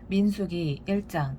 민수기 1장.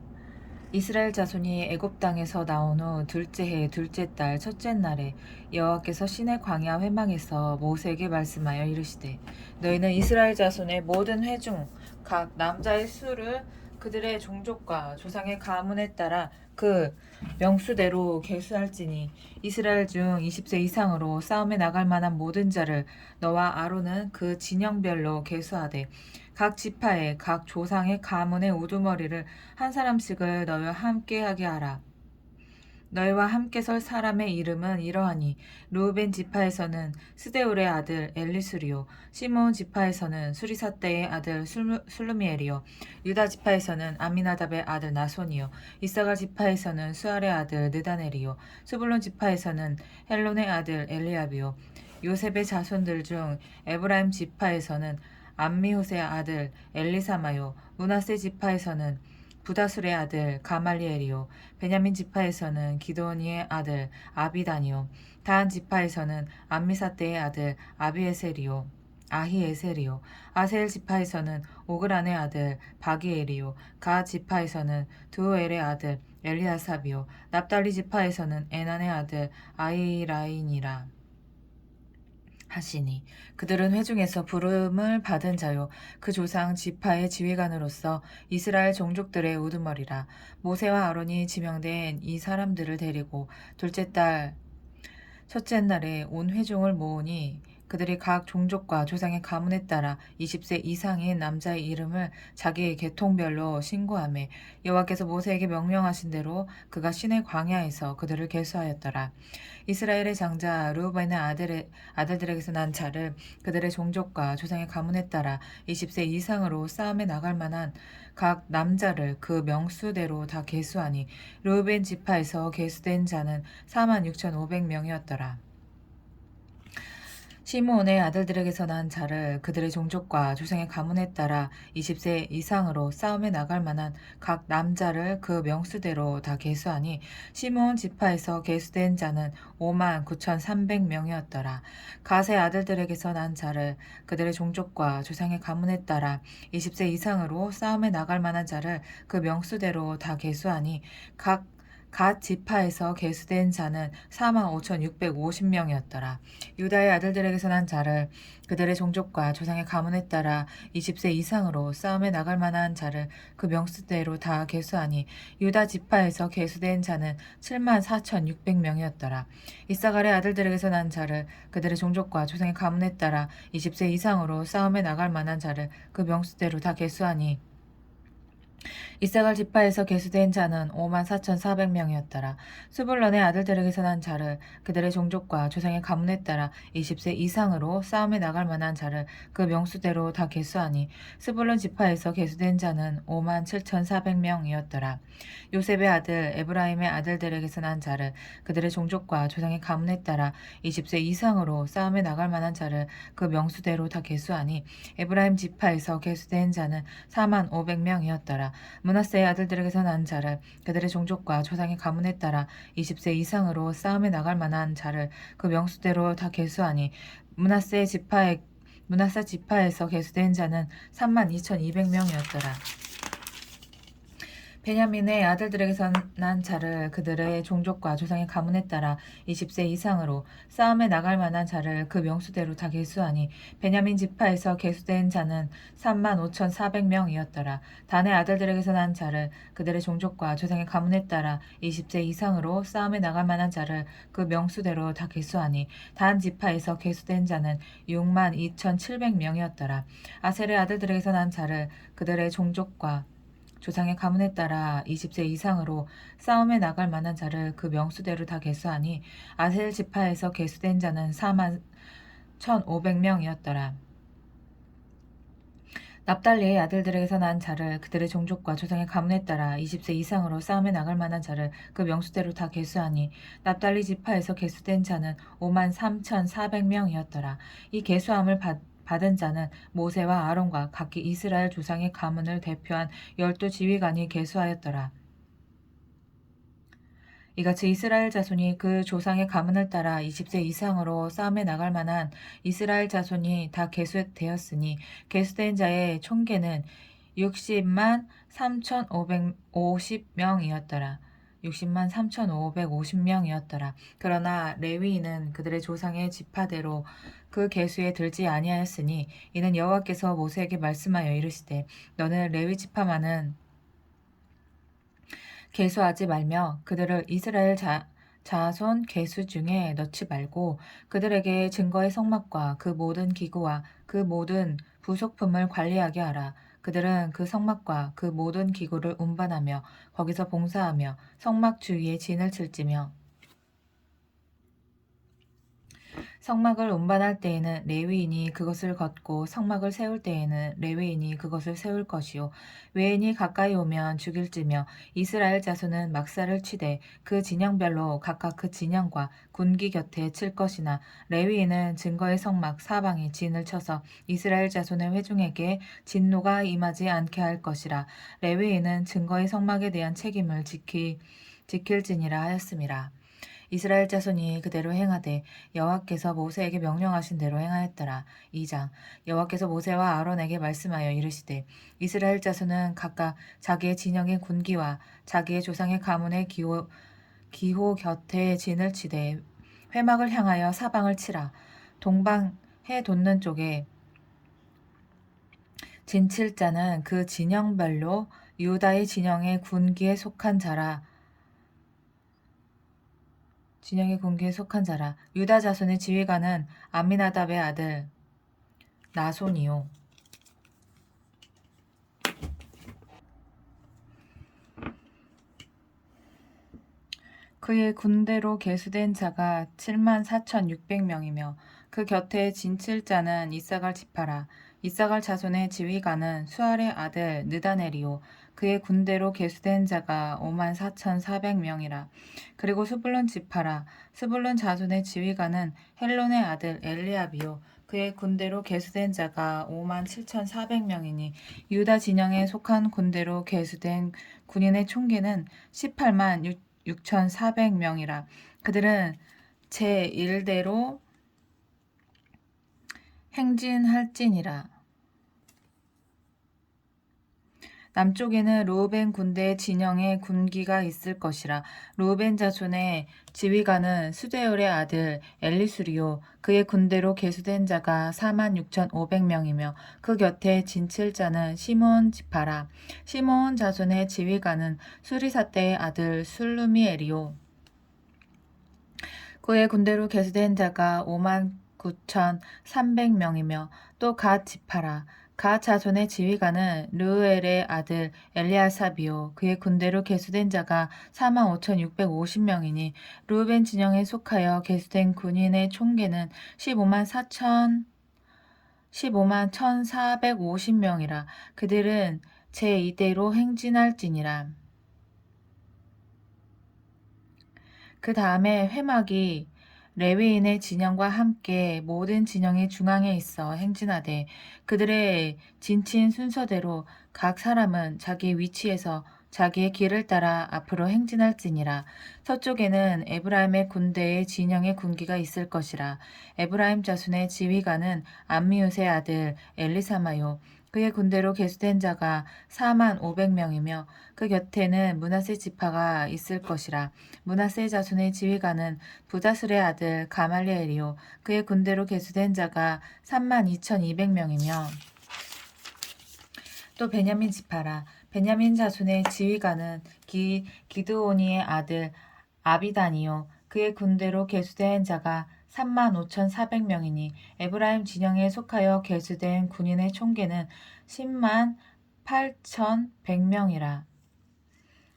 이스라엘 자손이 애굽 땅에서 나온 후 둘째 해 둘째 달 첫째 날에 여호와께서 시내 광야 회망에서 모세에게 말씀하여 이르시되, 너희는 이스라엘 자손의 모든 회중 각 남자의 수를 그들의 종족과 조상의 가문에 따라 그 명수대로 계수할지니, 이스라엘 중 20세 이상으로 싸움에 나갈 만한 모든 자를 너와 아론은 그 진영별로 계수하되, 각 지파의 각 조상의 가문의 우두머리를 한 사람씩을 너희와 함께하게 하라. 너희와 함께 설 사람의 이름은 이러하니, 루벤 지파에서는 스데울의 아들 엘리수리요, 시므온 지파에서는 수리사떼의 아들 술루미엘이요, 유다 지파에서는 아미나답의 아들 나손이요, 이사갈 지파에서는 수알의 아들 느다넬이요, 스불론 지파에서는 헬론의 아들 엘리압이요, 요셉의 자손들 중 에브라임 지파에서는 암미호세의 아들 엘리사마요, 므낫세 지파에서는 부다술의 아들 가말리엘이요, 베냐민 지파에서는 기드오니의 아들 아비단이요, 다한 지파에서는 암미사떼의 아들 아히에셀이요, 아셀 지파에서는 오그란의 아들 바기엘이요, 가 지파에서는 드우엘의 아들 엘리아삽이요, 납달리 지파에서는 에난의 아들 아이라인이라 하시니, 그들은 회중에서 부름을 받은 자요 그 조상 지파의 지휘관으로서 이스라엘 종족들의 우두머리라. 모세와 아론이 지명된 이 사람들을 데리고 둘째 달 첫째 날에 온 회중을 모으니, 그들이 각 종족과 조상의 가문에 따라 20세 이상인 남자의 이름을 자기의 계통별로 신고하며, 여호와께서 모세에게 명령하신 대로 그가 시내 광야에서 그들을 계수하였더라. 이스라엘의 장자 르우벤의 아들들에게서 난 자를 그들의 종족과 조상의 가문에 따라 20세 이상으로 싸움에 나갈 만한 각 남자를 그 명수대로 다 계수하니, 르우벤 지파에서 계수된 자는 46,500명이었더라. 시므온의 아들들에게서 난 자를 그들의 종족과 조상의 가문에 따라 20세 이상으로 싸움에 나갈 만한 각 남자를 그 명수대로 다 계수하니, 시므온 지파에서 계수된 자는 59,300명이었더라. 갓의 아들들에게서 난 자를 그들의 종족과 조상의 가문에 따라 20세 이상으로 싸움에 나갈 만한 자를 그 명수대로 다 계수하니, 갓 지파에서 계수된 자는 45,650명이었더라. 유다의 아들들에게서 난 자를 그들의 종족과 조상의 가문에 따라 20세 이상으로 싸움에 나갈 만한 자를 그 명수대로 다 계수하니, 유다 지파에서 계수된 자는 74,600명이었더라. 이사갈의 아들들에게서 난 자를 그들의 종족과 조상의 가문에 따라 20세 이상으로 싸움에 나갈 만한 자를 그 명수대로 다 계수하니, 이사갈 지파에서 계수된 자는 54,400명이었더라. 스불론의 아들들에게서 난 자를 그들의 종족과 조상의 가문에 따라 20세 이상으로 싸움에 나갈 만한 자를 그 명수대로 다 계수하니, 스불론 지파에서 계수된 자는 57,400명이었더라. 요셉의 아들 에브라임의 아들들에게서 난 자를 그들의 종족과 조상의 가문에 따라 20세 이상으로 싸움에 나갈 만한 자를 그 명수대로 다 계수하니, 에브라임 지파에서 계수된 자는 45,000명이었더라. 므낫세의 아들들에게서 난 자를 그들의 종족과 조상의 가문에 따라 20세 이상으로 싸움에 나갈 만한 자를 그 명수대로 다 계수하니, 므낫세 지파에서 계수된 자는 32,200명이었더라. 베냐민의 아들들에게서 난 자를 그들의 종족과 조상의 가문에 따라 20세 이상으로 싸움에 나갈 만한 자를 그 명수대로 다 계수하니, 베냐민 지파에서 계수된 자는 35,400명이었더라. 단의 아들들에게서 난 자를 그들의 종족과 조상의 가문에 따라 20세 이상으로 싸움에 나갈 만한 자를 그 명수대로 다 계수하니, 단 지파에서 계수된 자는 62,700명이었더라. 아셀의 아들들에게서 난 자를 그들의 종족과 조상의 가문에 따라 20세 이상으로 싸움에 나갈 만한 자를 그 명수대로 다 계수하니, 아셀 지파에서 계수된 자는 41,500명이었더라. 납달리의 아들들에게서 난 자를 그들의 종족과 조상의 가문에 따라 20세 이상으로 싸움에 나갈 만한 자를 그 명수대로 다 계수하니, 납달리 지파에서 계수된 자는 53,400명이었더라. 이 계수함을 받은 자는 모세와 아론과 각기 이스라엘 조상의 가문을 대표한 12지휘관이 계수하였더라. 이같이 이스라엘 자손이 그 조상의 가문을 따라 20세 이상으로 싸움에 나갈 만한 이스라엘 자손이 다 계수되었으니, 계수된 자의 총계는 60만 3,550명이었더라. 60만 3,550명이었더라. 그러나 레위인은 그들의 조상의 지파대로 그 계수에 들지 아니하였으니 이는 여호와께서 모세에게 말씀하여 이르시되 너는 레위 지파만은 계수하지 말며 그들을 이스라엘 자손 계수 중에 넣지 말고 그들에게 증거의 성막과 그 모든 기구와 그 모든 부속품을 관리하게 하라. 그들은 그 성막과 그 모든 기구를 운반하며 거기서 봉사하며 성막 주위에 진을 칠지며 성막을 운반할 때에는 레위인이 그것을 걷고 성막을 세울 때에는 레위인이 그것을 세울 것이요 외인이 가까이 오면 죽일지며 이스라엘 자손은 막사를 치되 그 진영별로 각각 그 진영과 군기 곁에 칠 것이나 레위인은 증거의 성막 사방에 진을 쳐서 이스라엘 자손의 회중에게 진노가 임하지 않게 할 것이라. 레위인은 증거의 성막에 대한 책임을 지킬지니라 하였음이라. 이스라엘 자손이 그대로 행하되 여호와께서 모세에게 명령하신 대로 행하였더라. 2장 여호와께서 모세와 아론에게 말씀하여 이르시되 이스라엘 자손은 각각 자기의 진영의 군기와 자기의 조상의 가문의 기호 곁에 진을 치되 회막을 향하여 사방을 치라. 동방 해 돋는 쪽에 진칠 자는 그 진영별로 유다의 진영의 군기에 속한 자라. 진영의 군기에 속한 자라. 유다 자손의 지휘관은 암미나답의 아들 나손이요. 그의 군대로 계수된 자가 74,600명이며 그 곁에 진칠 자는 이사갈 지파라. 이사갈 자손의 지휘관은 수알의 아들 느다넬이요. 그의 군대로 계수된 자가 54,400명이라. 그리고 스불론 지파라. 스불론 자손의 지휘관은 헬론의 아들 엘리압이요. 그의 군대로 계수된 자가 57,400명이니 유다 진영에 속한 군대로 계수된 군인의 총계는 18만 6,400명이라. 그들은 제1대로 행진할지니라. 남쪽에는 르우벤 군대 진영의 군기가 있을 것이라. 르우벤 자손의 지휘관은 수데울의 아들 엘리수리요. 그의 군대로 계수된 자가 46,500명이며 그 곁에 진칠 자는 시몬 지파라. 시몬 자손의 지휘관은 수리사떼의 아들 술루미엘이요. 그의 군대로 계수된 자가 59,300명이며 또 갓 지파라. 갓 자손의 지휘관은 르우엘의 아들 엘리아삽이요. 그의 군대로 계수된 자가 45,650명이니 르우벤 진영에 속하여 계수된 군인의 총계는 15만 1,450명이라. 그들은 제2대로 행진할지니라. 그 다음에 회막이 레위인의 진영과 함께 모든 진영의 중앙에 있어 행진하되 그들의 진친 순서대로 각 사람은 자기 위치에서 자기의 길을 따라 앞으로 행진할지니라. 서쪽에는 에브라임의 군대의 진영의 군기가 있을 것이라. 에브라임 자손의 지휘관은 암미웃의 아들 엘리사마요. 그의 군대로 계수된 자가 4만 500명이며 그 곁에는 므낫세 지파가 있을 것이라. 므낫세 자손의 지휘관은 부다슬의 아들 가말리엘이요. 그의 군대로 계수된 자가 3만 2,200명이며 또 베냐민 지파라. 베냐민 자손의 지휘관은 기드오니의 아들 아비단이요. 그의 군대로 계수된 자가 3만 5,400명이니 에브라임 진영에 속하여 계수된 군인의 총계는 10만 8,100명이라.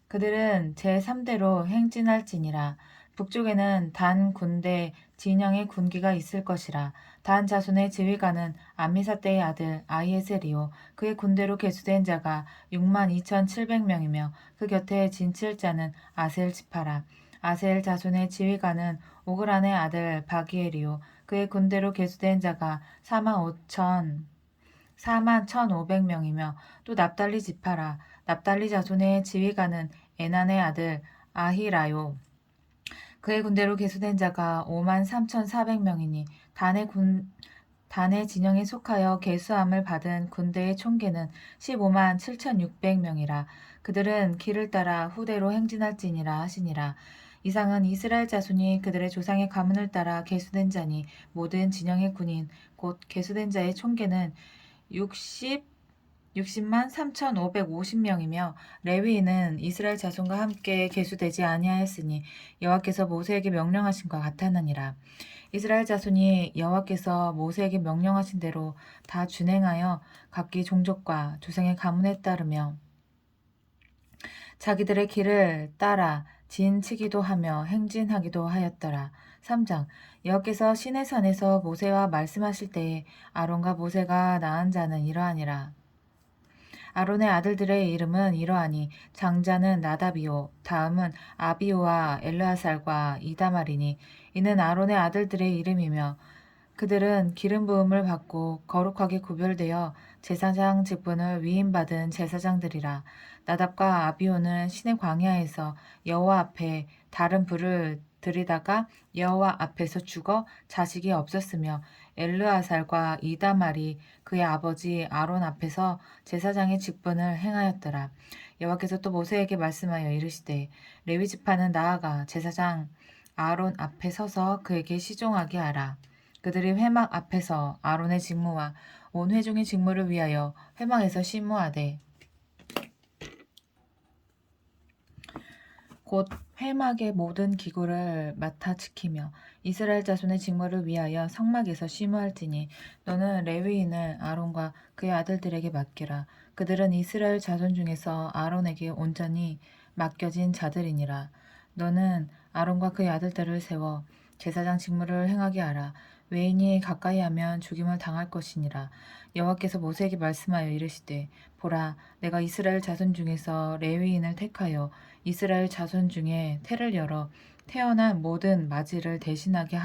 그들은 제3대로 행진할지니라. 북쪽에는 단 군대 진영의 군기가 있을 것이라. 단 자손의 지휘관은 암미사떼의 아들 아히에셀이요. 그의 군대로 계수된 자가 6만 2,700명이며 그 곁에 진칠 자는 아셀 지파라. 아셀 자손의 지휘관은 오그란의 아들 바기엘이요. 그의 군대로 계수된 자가 4만 1,500명이며 또 납달리 지파라. 납달리 자손의 지휘관은 에난의 아들 아히라요. 그의 군대로 계수된 자가 53,400명이니 단의 진영에 속하여 계수함을 받은 군대의 총계는 15만 7,600명이라. 그들은 길을 따라 후대로 행진할지니라 하시니라. 이상은 이스라엘 자손이 그들의 조상의 가문을 따라 계수된 자니 모든 진영의 군인 곧 계수된 자의 총계는 60만 3,550명이며 레위인은 이스라엘 자손과 함께 계수되지 아니하였으니 여호와께서 모세에게 명령하신 것 같았느니라. 이스라엘 자손이 여호와께서 모세에게 명령하신 대로 다 준행하여 각기 종족과 조상의 가문에 따르며 자기들의 길을 따라 진치기도 하며 행진하기도 하였더라. 3장 여호와께서 시내산에서 모세와 말씀하실 때에 아론과 모세가 낳은 자는 이러하니라. 아론의 아들들의 이름은 이러하니 장자는 나답이요 다음은 아비오와 엘르아살과 이다말이니 이는 아론의 아들들의 이름이며 그들은 기름 부음을 받고 거룩하게 구별되어 제사장 직분을 위임받은 제사장들이라. 나답과 아비오는 시내 광야에서 여호와 앞에 다른 불을 들이다가 여호와 앞에서 죽어 자식이 없었으며 엘르아살과 이다말이 그의 아버지 아론 앞에서 제사장의 직분을 행하였더라. 여호와께서 또 모세에게 말씀하여 이르시되 레위 지파는 나아가 제사장 아론 앞에 서서 그에게 시종하게 하라. 그들이 회막 앞에서 아론의 직무와 온 회중의 직무를 위하여 회막에서 심무하되 곧 회막의 모든 기구를 맡아 지키며 이스라엘 자손의 직무를 위하여 성막에서 심무할지니 너는 레위인을 아론과 그의 아들들에게 맡기라. 그들은 이스라엘 자손 중에서 아론에게 온전히 맡겨진 자들이니라. 너는 아론과 그의 아들들을 세워 제사장 직무를 행하게 하라. 외인이 가까이 하면 죽임을 당할 것이니라. 여호와께서 모세에게 말씀하여 이르시되 보라 내가 이스라엘 자손 중에서 레위인을 택하여 이스라엘 자손 중에 태를 열어 태어난 모든 맞이를 대신하게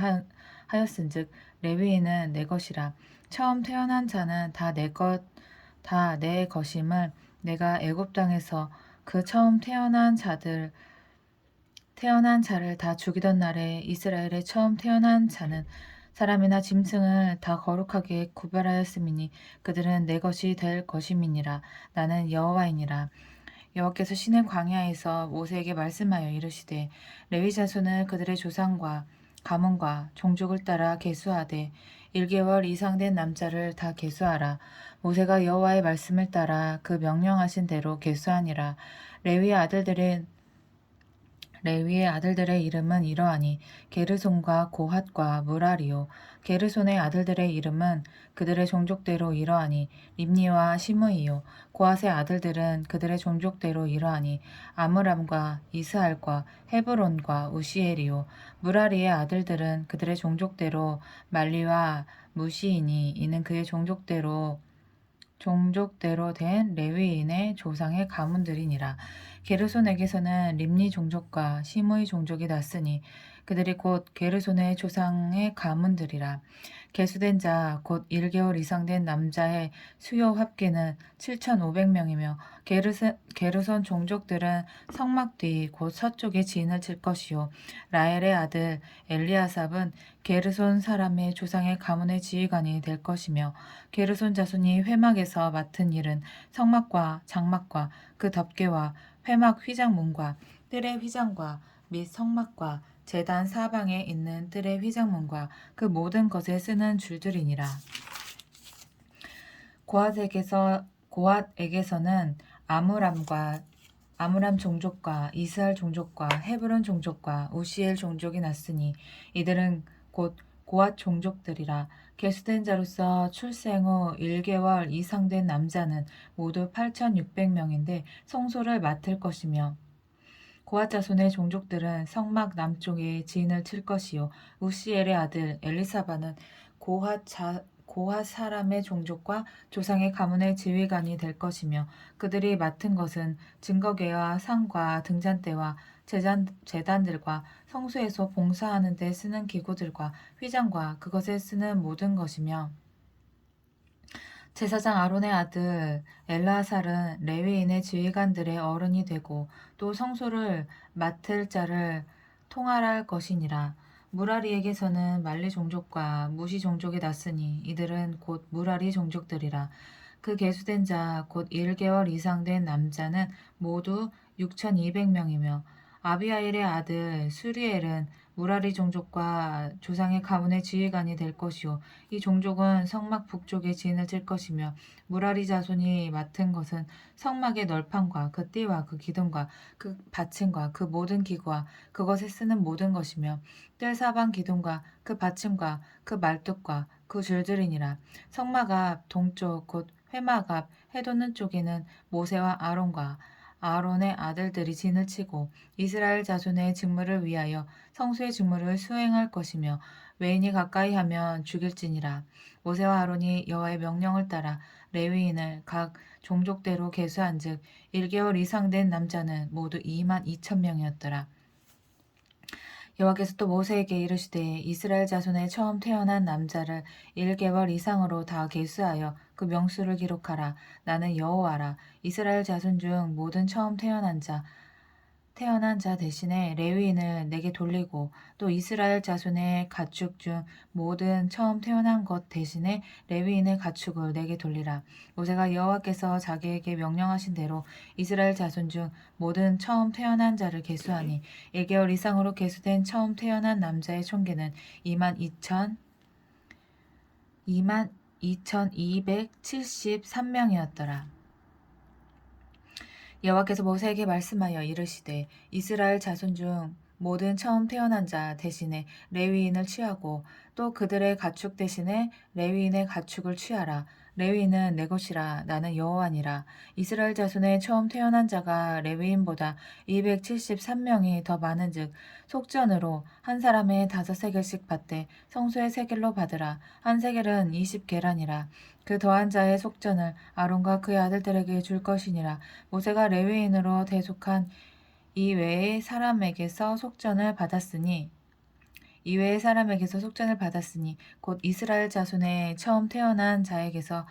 하였은즉 레위인은 내 것이라. 처음 태어난 자는 다 내 것임을 내가 애굽 땅에서 그 처음 태어난 자를 다 죽이던 날에 이스라엘의 처음 태어난 자는 사람이나 짐승을 다 거룩하게 구별하였음이니 그들은 내 것이 될 것임이니라. 나는 여호와이니라. 여호와께서 시내 광야에서 모세에게 말씀하여 이르시되 레위 자손은 그들의 조상과 가문과 종족을 따라 계수하되 1개월 이상 된 남자를 다 계수하라. 모세가 여호와의 말씀을 따라 그 명령하신 대로 계수하니라. 레위의 아들들의 이름은 이러하니 게르손과 고핫과 무라리요. 게르손의 아들들의 이름은 그들의 종족대로 이러하니 림니와 시므이요. 고핫의 아들들은 그들의 종족대로 이러하니 아므람과 이스할과 헤브론과 우시엘이요. 무라리의 아들들은 그들의 종족대로 말리와 무시이니 이는 그의 종족대로 된 레위인의 조상의 가문들이니라. 게르손에게서는 림니 종족과 시므의 종족이 났으니 그들이 곧 게르손의 조상의 가문들이라. 계수된 자 곧 1개월 이상 된 남자의 수요 합계는 7,500명이며 게르손 종족들은 성막 뒤 곧 서쪽에 진을 칠 것이요. 라엘의 아들 엘리아삽은 게르손 사람의 조상의 가문의 지휘관이 될 것이며 게르손 자손이 회막에서 맡은 일은 성막과 장막과 그 덮개와 회막 휘장문과 뜰의 휘장과 및 성막과 제단 사방에 있는 뜰의 휘장문과 그 모든 것에 쓰는 줄들이니라. 고핫에게서는 아므람 종족과 이스할 종족과 헤브론 종족과 우시엘 종족이 났으니 이들은 곧 고핫 종족들이라. 계수된 자로서 출생 후 1개월 이상 된 남자는 모두 8,600명인데 성소를 맡을 것이며 고핫 자손의 종족들은 성막 남쪽에 진을 칠 것이요. 우시엘의 아들 엘리사바는 고핫 사람의 종족과 조상의 가문의 지휘관이 될 것이며 그들이 맡은 것은 증거궤와 상과 등잔대와 제단들과 성소에서 봉사하는 데 쓰는 기구들과 휘장과 그것에 쓰는 모든 것이며 제사장 아론의 아들 엘르아살은 레위인의 지휘관들의 어른이 되고 또 성소를 맡을 자를 통할할 것이니라. 무라리에게서는 말리 종족과 무시 종족이 났으니 이들은 곧 무라리 종족들이라. 그 계수된 자 곧 1개월 이상 된 남자는 모두 6,200명이며 아비아일의 아들 수리엘은 무라리 종족과 조상의 가문의 지휘관이 될 것이요 이 종족은 성막 북쪽에 진을 칠 것이며 무라리 자손이 맡은 것은 성막의 널판과 그 띠와 그 기둥과 그 받침과 그 모든 기구와 그것에 쓰는 모든 것이며 뜰 사방 기둥과 그 받침과 그 말뚝과 그 줄들이니라. 성막 앞 동쪽 곧 회막 앞 해돋는 쪽에는 모세와 아론과 아론의 아들들이 진을 치고 이스라엘 자손의 직무를 위하여 성수의 직무를 수행할 것이며 외인이 가까이 하면 죽일지니라. 모세와 아론이 여호와의 명령을 따라 레위인을 각 종족대로 계수한즉 1개월 이상 된 남자는 모두 22,000명이었더라. 여호와께서 또 모세에게 이르시되 이스라엘 자손의 처음 태어난 남자를 1개월 이상으로 다 계수하여 그 명수를 기록하라. 나는 여호와라. 이스라엘 자손 중 모든 처음 태어난 자 대신에 레위인을 내게 돌리고 또 이스라엘 자손의 가축 중 모든 처음 태어난 것 대신에 레위인의 가축을 내게 돌리라. 모세가 여호와께서 자기에게 명령하신 대로 이스라엘 자손 중 모든 처음 태어난 자를 계수하니 1개월 이상으로 계수된 처음 태어난 남자의 총계는 22,273명이었더라. 여호와께서 모세에게 말씀하여 이르시되 이스라엘 자손 중 모든 처음 태어난 자 대신에 레위인을 취하고 또 그들의 가축 대신에 레위인의 가축을 취하라. 레위인은 내 것이라. 나는 여호와니라. 이스라엘 자손의 처음 태어난 자가 레위인보다 273명이 더 많은즉 속전으로 한 사람의 5세겔씩 받되 성소의 세겔로 받으라. 한 세겔은 20계란이라. 그 더한 자의 속전을 아론과 그의 아들들에게 줄 것이니라. 모세가 레위인으로 대속한 이외의 사람에게서 속전을 받았으니 곧 이스라엘 자손의 처음 태어난 자에게서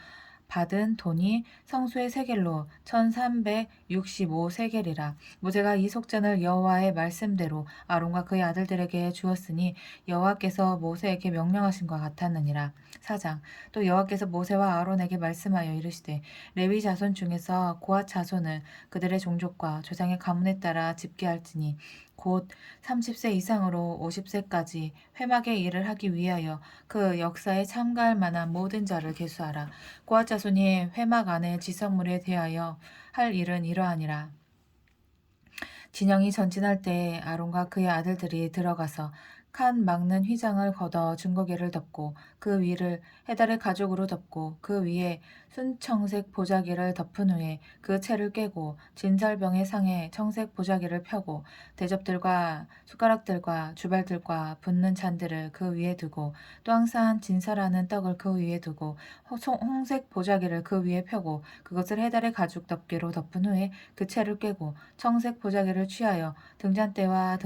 받은 돈이 성소의 세겔로 1365세겔이라. 모세가 이 속전을 여호와의 말씀대로 아론과 그의 아들들에게 주었으니 여호와께서 모세에게 명령하신 것 같았느니라. 4장. 또 여호와께서 모세와 아론에게 말씀하여 이르시되 레위 자손 중에서 고핫 자손을 그들의 종족과 조상의 가문에 따라 집계할지니 곧 30세 이상으로 50세까지 회막의 일을 하기 위하여 그 역사에 참가할 만한 모든 자를 계수하라. 고핫 자손이 회막 안의 지성물에 대하여 할 일은 이러하니라. 진영이 전진할 때에 아론과 그의 아들들이 들어가서 칸 막는 휘장을 걷어 증거계를 덮고 그 위를 해달의 가죽으로 덮고 그 위에 순청색 보자기를 덮은 후에 그 채를 꿰고 진설병의 상에 청색 보자기를 펴고 대접들과 숟가락들과 주발들과 붓는 잔들을 그 위에 두고 또 항상 진설하는 떡을 그 위에 두고 홍색 보자기를 그 위에 펴고 그것을 해달의 가죽 덮개로 덮은 후에 그 채를 꿰고 청색 보자기를 취하여 등잔대와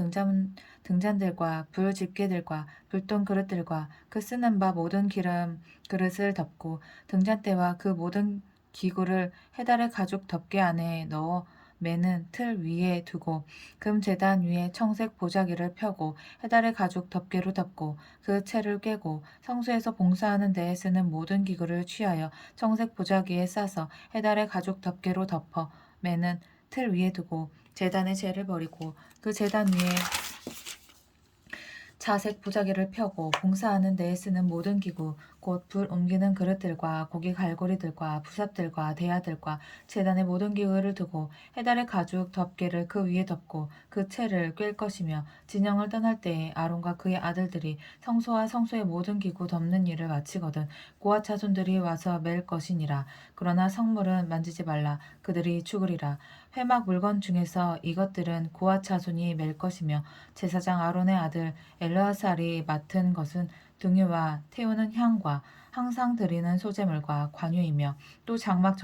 등잔들과 불 집게들과 불돈 그릇들과 그 쓰는 바 모든 기름 그릇을 덮고 등잔대와 그 모든 기구를 해달의 가죽 덮개 안에 넣어 매는 틀 위에 두고 금 제단 위에 청색 보자기를 펴고 해달의 가죽 덮개로 덮고 그 채를 꿰고 성소에서 봉사하는 데에 쓰는 모든 기구를 취하여 청색 보자기에 싸서 해달의 가죽 덮개로 덮어 매는 틀 위에 두고 제단의 재를 버리고 그 제단 위에 자색 보자기를 펴고 봉사하는 데에 쓰는 모든 기구 곧 불 옮기는 그릇들과 고기 갈고리들과 부삽들과 대야들과 제단의 모든 기구를 두고 해달의 가죽 덮개를 그 위에 덮고 그 채를 꿰 것이며 진영을 떠날 때에 아론과 그의 아들들이 성소와 성소의 모든 기구 덮는 일을 마치거든 고핫 자손들이 와서 맬 것이니라. 그러나 성물은 만지지 말라. 그들이 죽으리라. 회막 물건 중에서 이것들은 고핫 자손이 맬 것이며 제사장 아론의 아들 엘르아살이 맡은 것은 등유와 태우는 향과 항상 드리는 소제물과 관유이며 또 장막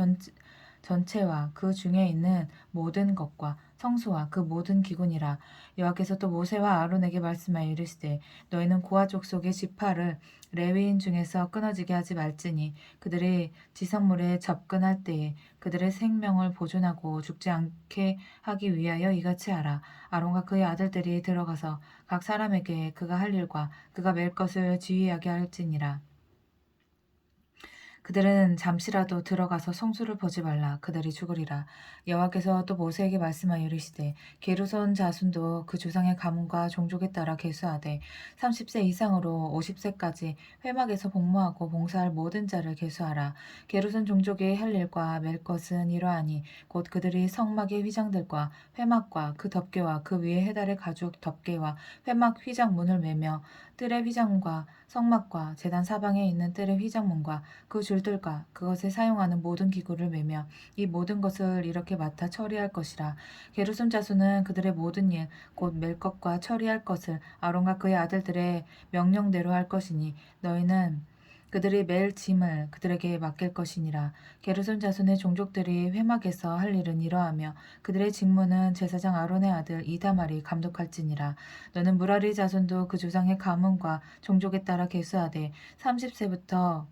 전체와 그 중에 있는 모든 것과 성소와 그 모든 기구니라. 여호와께서 또 모세와 아론에게 말씀하여 이르시되 너희는 고아 족속의 지파를 레위인 중에서 끊어지게 하지 말지니 그들이 지성물에 접근할 때에 그들의 생명을 보존하고 죽지 않게 하기 위하여 이같이 하라. 아론과 그의 아들들이 들어가서 각 사람에게 그가 할 일과 그가 맬 것을 지휘하게 할지니라. 그들은 잠시라도 들어가서 성소를 보지 말라. 그들이 죽으리라. 여호와께서 또 모세에게 말씀하여 이르시되 게르손 자손도 그 조상의 가문과 종족에 따라 계수하되 30세 이상으로 50세까지 회막에서 복무하고 봉사할 모든 자를 계수하라. 게르손 종족의 할 일과 맬 것은 이러하니 곧 그들이 성막의 휘장들과 회막과 그 덮개와 그 위에 해달의 가죽 덮개와 회막 휘장문을 매며 뜰의 휘장과 성막과 제단 사방에 있는 뜰의 휘장문과 그 줄들과 그것에 사용하는 모든 기구를 매며 이 모든 것을 이렇게 맡아 처리할 것이라. 게르손 자손은 그들의 모든 일 곧 맬 것과 처리할 것을 아론과 그의 아들들의 명령대로 할 것이니 너희는 그들이 맬 짐을 그들에게 맡길 것이니라. 게르손 자손의 종족들이 회막에서 할 일은 이러하며 그들의 직무는 제사장 아론의 아들 이다말이 감독할지니라. 너는 무라리 자손도 그 조상의 가문과 종족에 따라 계수하되 30세부터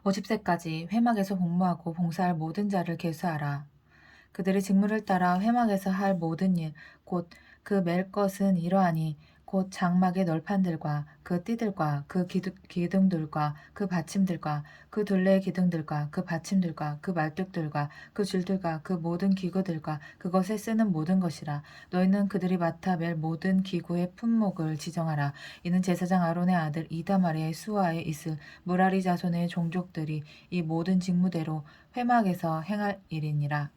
50세까지 회막에서 복무하고 봉사할 모든 자를 계수하라. 그들의 직무를 따라 회막에서 할 모든 일, 곧 그 맬 것은 이러하니 곧 장막의 널판들과 그 띠들과 그 기둥들과 그 받침들과 그 둘레의 기둥들과 그 받침들과 그 말뚝들과 그 줄들과 그 모든 기구들과 그것에 쓰는 모든 것이라. 너희는 그들이 맡아 맬 모든 기구의 품목을 지정하라. 이는 제사장 아론의 아들 이다말의 수하에 있을 무라리 자손의 종족들이 이 모든 직무대로 회막에서 행할 일이니라.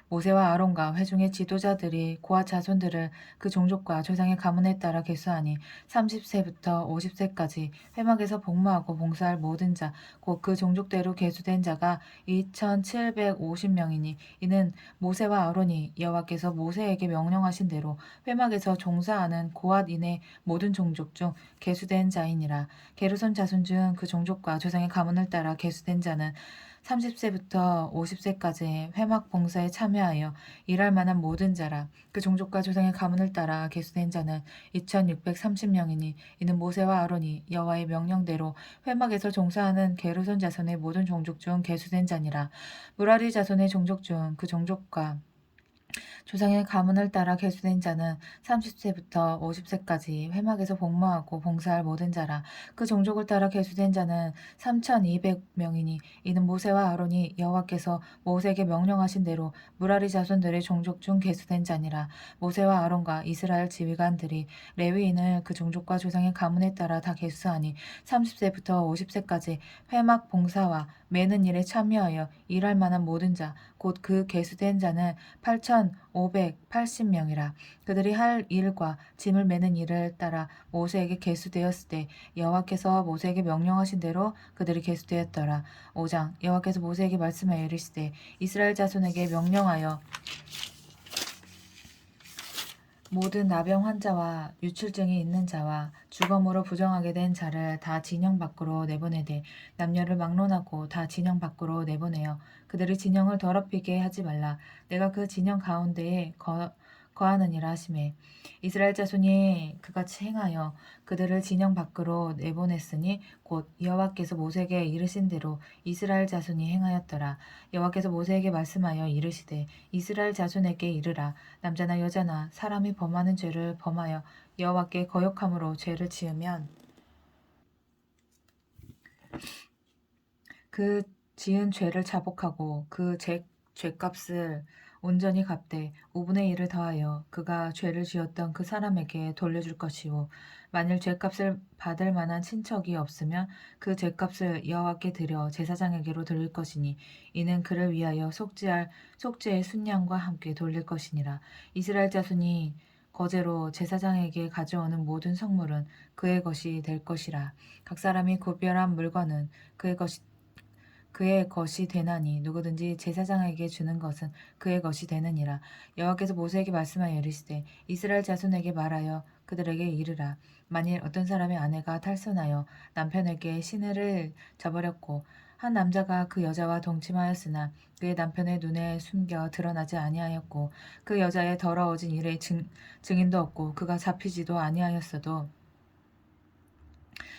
모세와 아론과 회중의 지도자들이 고아 자손들을 그 종족과 조상의 가문에 따라 계수하니 30세부터 50세까지 회막에서 복무하고 봉사할 모든 자, 곧 그 종족대로 계수된 자가 2,750명이니 이는 모세와 아론이 여호와께서 모세에게 명령하신 대로 회막에서 종사하는 고앗인의 모든 종족 중 계수된 자이니라. 게르손 자손 중 그 종족과 조상의 가문을 따라 계수된 자는 30세부터 50세까지 회막 봉사에 참여하여 일할 만한 모든 자라. 그 종족과 조상의 가문을 따라 계수된 자는 2,630명이니 이는 모세와 아론이 여호와의 명령대로 회막에서 종사하는 게르손 자손의 모든 종족 중 계수된 자니라. 무라리 자손의 종족 중 그 종족과 조상의 가문을 따라 계수된 자는 30세부터 50세까지 회막에서 복무하고 봉사할 모든 자라. 그 종족을 따라 계수된 자는 3,200명이니 이는 모세와 아론이 여호와께서 모세에게 명령하신 대로 무라리 자손들의 종족 중 계수된 자니라. 모세와 아론과 이스라엘 지휘관들이 레위인을 그 종족과 조상의 가문에 따라 다 계수하니 30세부터 50세까지 회막 봉사와 매는 일에 참여하여 일할 만한 모든 자, 곧 그 계수된 자는 8,580명이라. 그들이 할 일과 짐을 매는 일을 따라 모세에게 계수되었을 때 여호와께서 모세에게 명령하신 대로 그들이 계수되었더라. 5장 여호와께서 모세에게 말씀하여 이르시되 이스라엘 자손에게 명령하여 모든 나병 환자와 유출증이 있는 자와 주검으로 부정하게 된 자를 다 진영 밖으로 내보내되 남녀를 막론하고 다 진영 밖으로 내보내어 그들의 진영을 더럽히게 하지 말라. 내가 그 진영 가운데에 거하느니라 하시매 이스라엘 자손이 그같이 행하여 그들을 진영 밖으로 내보냈으니 곧 여호와께서 모세에게 이르신 대로 이스라엘 자손이 행하였더라. 여호와께서 모세에게 말씀하여 이르시되 이스라엘 자손에게 이르라. 남자나 여자나 사람이 범하는 죄를 범하여 여호와께 거역함으로 죄를 지으면 그 지은 죄를 자복하고 그 죄값을 온전히 갚되 5분의 1을 더하여 그가 죄를 지었던 그 사람에게 돌려줄 것이요 만일 죄값을 받을 만한 친척이 없으면 그 죄값을 여호와께 드려 제사장에게로 돌릴 것이니 이는 그를 위하여 속죄의 순양과 함께 돌릴 것이니라. 이스라엘 자손이 거제로 제사장에게 가져오는 모든 성물은 그의 것이 될 것이라. 각 사람이 구별한 물건은 그의 것이 되나니 누구든지 제사장에게 주는 것은 그의 것이 되느니라. 여호와께서 모세에게 말씀하여 이르시되 이스라엘 자손에게 말하여 그들에게 이르라. 만일 어떤 사람의 아내가 탈선하여 남편에게 시내를 저버렸고 한 남자가 그 여자와 동침하였으나 그의 남편의 눈에 숨겨 드러나지 아니하였고 그 여자의 더러워진 일의 증인도 없고 그가 잡히지도 아니하였어도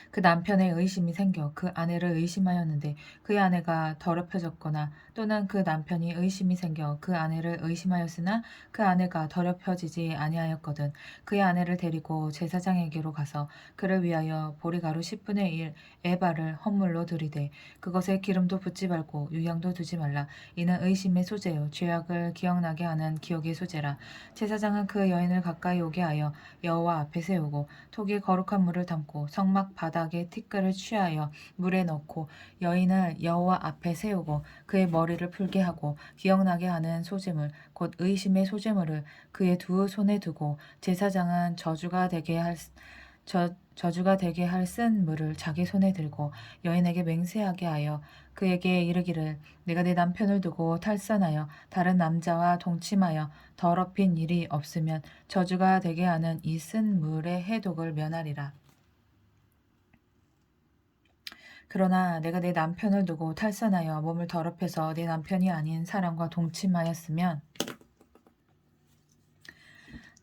그 남편의 의심이 생겨 그 아내를 의심하였는데 그의 아내가 더럽혀졌거나 또는 그 남편이 의심이 생겨 그 아내를 의심하였으나 그 아내가 더럽혀지지 아니하였거든 그의 아내를 데리고 제사장에게로 가서 그를 위하여 보리가루 10분의 1 에바를 헌물로 드리되 그것에 기름도 붓지 말고 유향도 두지 말라 이는 의심의 소재요 죄악을 기억나게 하는 기억의 소재라 제사장은 그 여인을 가까이 오게 하여 여호와 앞에 세우고 톡에 거룩한 물을 담고 성막 바닥에 티끌을 취하여 물에 넣고 여인을 여호와 앞에 세우고 그의 머리를 풀게 하고 기억나게 하는 소재물 곧 의심의 소재물을 그의 두 손에 두고 제사장은 저주가 되게 할 쓴 물을 자기 손에 들고 여인에게 맹세하게 하여 그에게 이르기를 내가 내 남편을 두고 탈선하여 다른 남자와 동침하여 더럽힌 일이 없으면 저주가 되게 하는 이 쓴 물의 해독을 면하리라. 그러나 내가 내 남편을 두고 탈선하여 몸을 더럽혀서 내 남편이 아닌 사람과 동침하였으면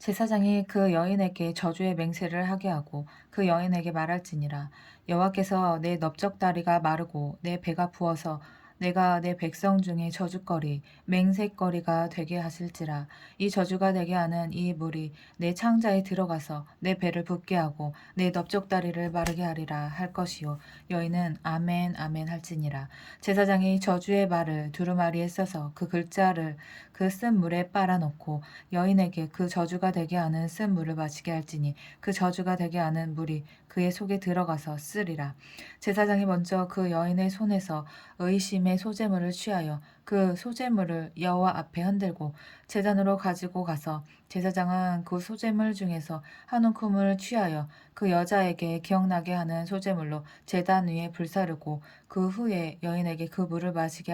제사장이 그 여인에게 저주의 맹세를 하게 하고 그 여인에게 말할지니라 여호와께서 내 넓적다리가 마르고 내 배가 부어서 내가 내 백성 중에 저주거리 맹세거리가 되게 하실지라 이 저주가 되게 하는 이 물이 내 창자에 들어가서 내 배를 붓게 하고 내 넓적다리를 마르게 하리라 할 것이요 여인은 아멘 아멘 할지니라 제사장이 저주의 말을 두루마리에 써서 그 글자를 그 쓴 물에 빨아놓고 여인에게 그 저주가 되게 하는 쓴 물을 마시게 할지니 그 저주가 되게 하는 물이 그의 속에 들어가서 쓰리라. 제사장이 먼저 그 여인의 손에서 의심의 소재물을 취하여 그 소재물을 여호와 앞에 흔들고 제단으로 가지고 가서 제사장은 그 소재물 중에서 한 움큼을 취하여 그 여자에게 기억나게 하는 소재물로 제단 위에 불사르고 그 후에 여인에게 그 물을 마시게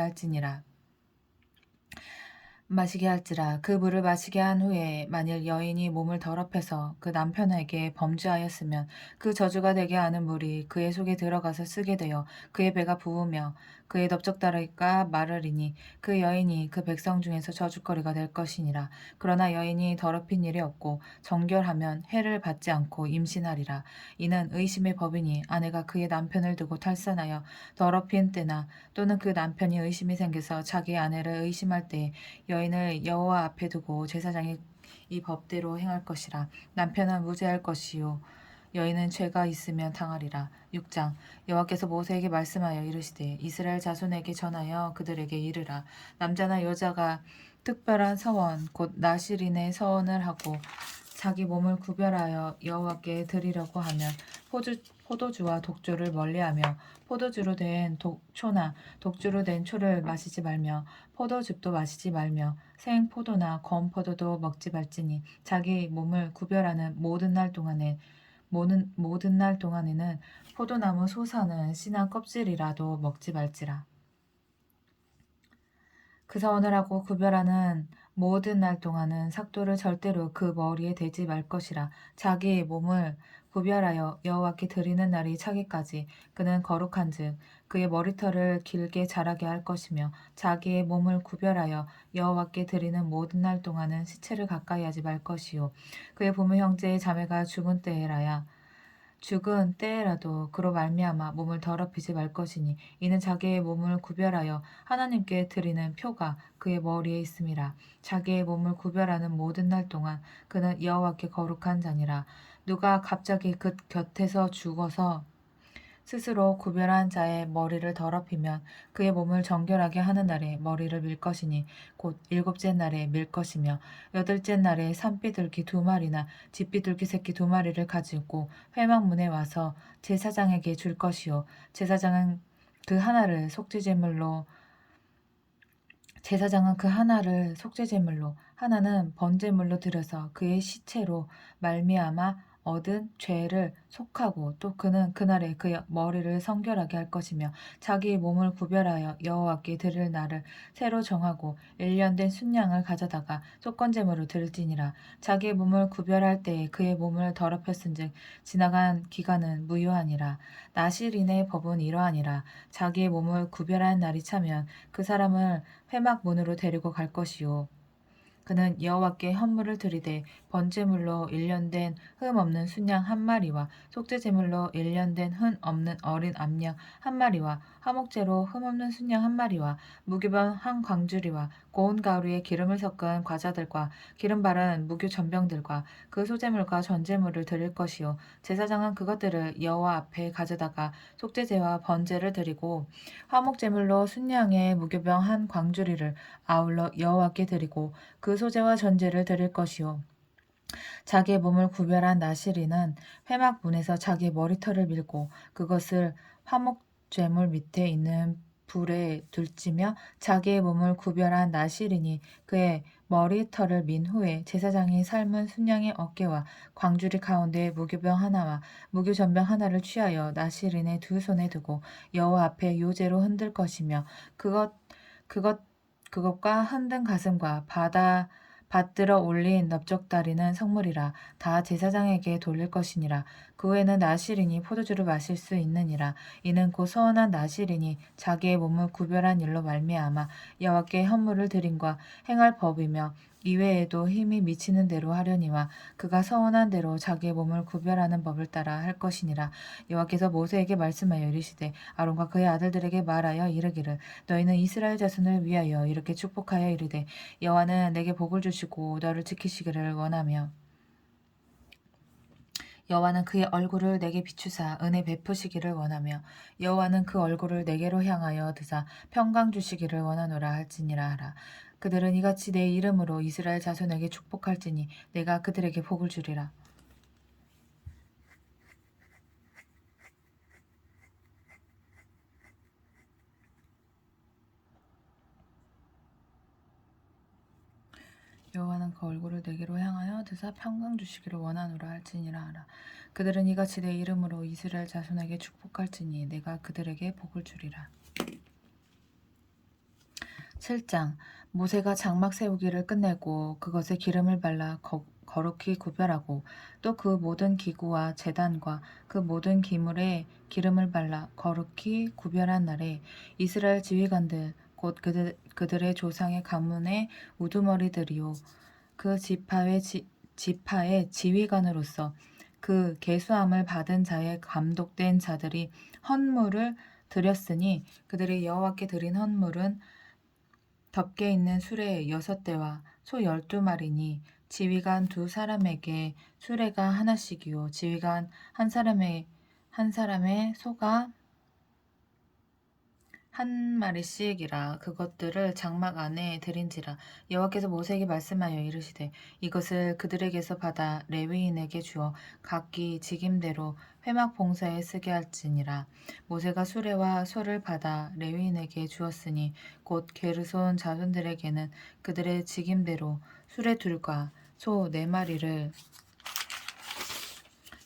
할지라 그 물을 마시게 한 후에 만일 여인이 몸을 더럽혀서 그 남편에게 범죄하였으면 그 저주가 되게 하는 물이 그의 속에 들어가서 쓰게 되어 그의 배가 부으며 그의 넓적다리가 마르리니 그 여인이 그 백성 중에서 저주거리가 될 것이니라 그러나 여인이 더럽힌 일이 없고 정결하면 해를 받지 않고 임신하리라 이는 의심의 법이니 아내가 그의 남편을 두고 탈선하여 더럽힌 때나 또는 그 남편이 의심이 생겨서 자기 아내를 의심할 때에 여인을 여호와 앞에 두고 제사장이 이 법대로 행할 것이라 남편은 무죄할 것이요 여인은 죄가 있으면 당하리라. 6장 여호와께서 모세에게 말씀하여 이르시되 이스라엘 자손에게 전하여 그들에게 이르라 남자나 여자가 특별한 서원 곧 나실인의 서원을 하고 자기 몸을 구별하여 여호와께 드리려고 하면 포도주와 독주를 멀리하며 포도주로 된 초나 독주로 된 초를 마시지 말며 포도즙도 마시지 말며 생 포도나 검 포도도 먹지 말지니 자기 몸을 구별하는 모든 날 동안에는 포도나무 솟아는 씨나 껍질이라도 먹지 말지라. 그 서원을 하고 구별하는 모든 날 동안은 삭도를 절대로 그 머리에 대지 말 것이라. 자기 몸을 구별하여 여호와께 드리는 날이 차기까지 그는 거룩한즉 그의 머리털을 길게 자라게 할 것이며 자기의 몸을 구별하여 여호와께 드리는 모든 날 동안은 시체를 가까이 하지 말 것이요 그의 부모 형제의 자매가 죽은 때에라도 그로 말미암아 몸을 더럽히지 말 것이니 이는 자기의 몸을 구별하여 하나님께 드리는 표가 그의 머리에 있음이라 자기의 몸을 구별하는 모든 날 동안 그는 여호와께 거룩한 자니라 누가 갑자기 그 곁에서 죽어서 스스로 구별한 자의 머리를 더럽히면 그의 몸을 정결하게 하는 날에 머리를 밀 것이니 곧 일곱째 날에 밀 것이며 여덟째 날에 산비둘기 2마리나 집비둘기 새끼 2마리를 가지고 회막문에 와서 제사장에게 줄 것이요 제사장은 그 하나를 속죄제물로 하나는 번제물로 드려서 그의 시체로 말미암아 얻은 죄를 속하고 또 그는 그날에 그의 머리를 성결하게 할 것이며 자기 몸을 구별하여 여호와께 드릴 날을 새로 정하고 1년 된 순양을 가져다가 속건제물로 드릴지니라. 자기의 몸을 구별할 때에 그의 몸을 더럽혔은즉 지나간 기간은 무효하니라. 나실인의 법은 이러하니라. 자기의 몸을 구별한 날이 차면 그 사람을 회막문으로 데리고 갈 것이요 그는 여호와께 헌물을 드리되 번제물로 1년 된 흠 없는 순양 한 마리와 속죄제물로 1년 된 흠 없는 어린 암양 한 마리와 화목제로 흠 없는 순양 한 마리와 무교병 한 광주리와 고운 가루에 기름을 섞은 과자들과 기름 바른 무교 전병들과 그 소제물과 전제물을 드릴 것이요 제사장은 그것들을 여호와 앞에 가져다가 속죄제와 번제를 드리고 화목제물로 순양의 무교병 한 광주리를 아울러 여호와께 드리고 그 소재와 전제를 드릴 것이요 자기의 몸을 구별한 나시린은 회막문에서 자기의 머리털을 밀고 그것을 화목제물 밑에 있는 불에 둘지며 자기의 몸을 구별한 나시린이 그의 머리털을 민 후에 제사장이 삶은 순양의 어깨와 광주리 가운데 무교병 하나와 무교전병 하나를 취하여 나시린의 두 손에 두고 여호와 앞에 요제로 흔들 것이며 그것 그것과 흔든 가슴과 받들어 올린 넓적다리는 성물이라 다 제사장에게 돌릴 것이니라. 그 후에는 나시린이 포도주를 마실 수 있느니라. 이는 곧 서원한 나시린이 자기의 몸을 구별한 일로 말미암아 여호와께 헌물을 드림과 행할 법이며 이외에도 힘이 미치는 대로 하려니와 그가 서원한 대로 자기의 몸을 구별하는 법을 따라 할 것이니라. 여호와께서 모세에게 말씀하여 이르시되 아론과 그의 아들들에게 말하여 이르기를 너희는 이스라엘 자손을 위하여 이렇게 축복하여 이르되 여호와는 내게 복을 주시고 너를 지키시기를 원하며 여호와는 그의 얼굴을 내게 비추사 은혜 베푸시기를 원하며 여호와는 그 얼굴을 내게로 향하여 드사 평강 주시기를 원하노라 할지니라 하라. 그들은 이같이 내 이름으로 이스라엘 자손에게 축복할지니 내가 그들에게 복을 주리라. 여호와는 그 얼굴을 내게로 향하여 드사 평강 주시기를 원하노라 할지니라 하라. 그들은 이같이 내 이름으로 이스라엘 자손에게 축복할지니 내가 그들에게 복을 주리라. 7장 모세가 장막 세우기를 끝내고 그것에 기름을 발라 거룩히 구별하고 또 그 모든 기구와 제단과 그 모든 기물에 기름을 발라 거룩히 구별한 날에 이스라엘 지휘관들 곧 그들의 조상의 가문의 우두머리들이요 그 지파의 지휘관으로서 그 계수함을 받은 자의 감독된 자들이 헌물을 드렸으니 그들이 여호와께 드린 헌물은 덮개 있는 수레 6대와 소 12마리니 지휘관 2사람에게 수레가 하나씩이요 지휘관 한 사람의 소가 한 마리씩이라 그것들을 장막 안에 들인지라 여호와께서 모세에게 말씀하여 이르시되 이것을 그들에게서 받아 레위인에게 주어 각기 직임대로 회막 봉사에 쓰게 할지니라 모세가 수레와 소를 받아 레위인에게 주었으니 곧 게르손 자손들에게는 그들의 직임대로 수레 둘과 소 4마리를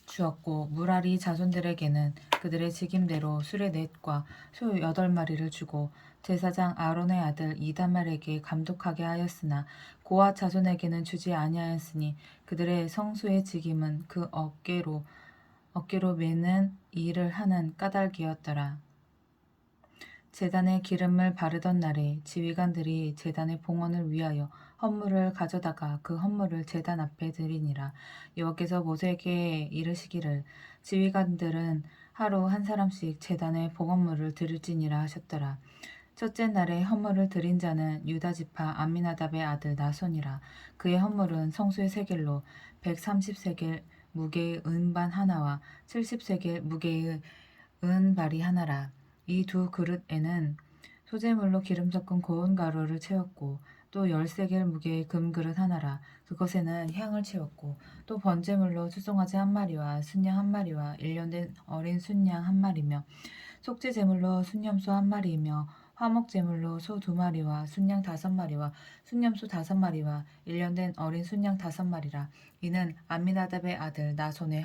주었고 무라리 자손들에게는 그들의 직임대로 수레 넷과 소 8마리를 주고 제사장 아론의 아들 이다말에게 감독하게 하였으나 고아 자손에게는 주지 아니하였으니 그들의 성소의 직임은 그 어깨로 매는 일을 하는 까닭이었더라. 제단에 기름을 바르던 날에 지휘관들이 제단의 봉헌을 위하여 헌물을 가져다가 그 헌물을 제단 앞에 드리니라. 여호와께서 모세에게 이르시기를 지휘관들은 하루 한 사람씩 제단에 봉헌물을 드릴지니라 하셨더라. 첫째 날에 헌물을 드린 자는 유다 지파 암미나답의 아들 나손이라. 그의 헌물은 성소의 세겔로 130세겔 무게의 은반 하나와 70세겔 무게의 은발이 하나라. 이 두 그릇에는 소재물로 기름 섞은 고운 가루를 채웠고 또 10세겔 무게의 금그릇 하나라. 그것에는 향을 채웠고 또 번제물로 수송아지 한 마리와 순양 한 마리와 1년 된 어린 순양 한 마리며 속죄제물로 순염소 한 마리이며 화목제물로 소 2마리와 순양 5마리와 순념소 5마리와 일년된 어린 순양 5마리라. 이는 암미나답의 아들 나손의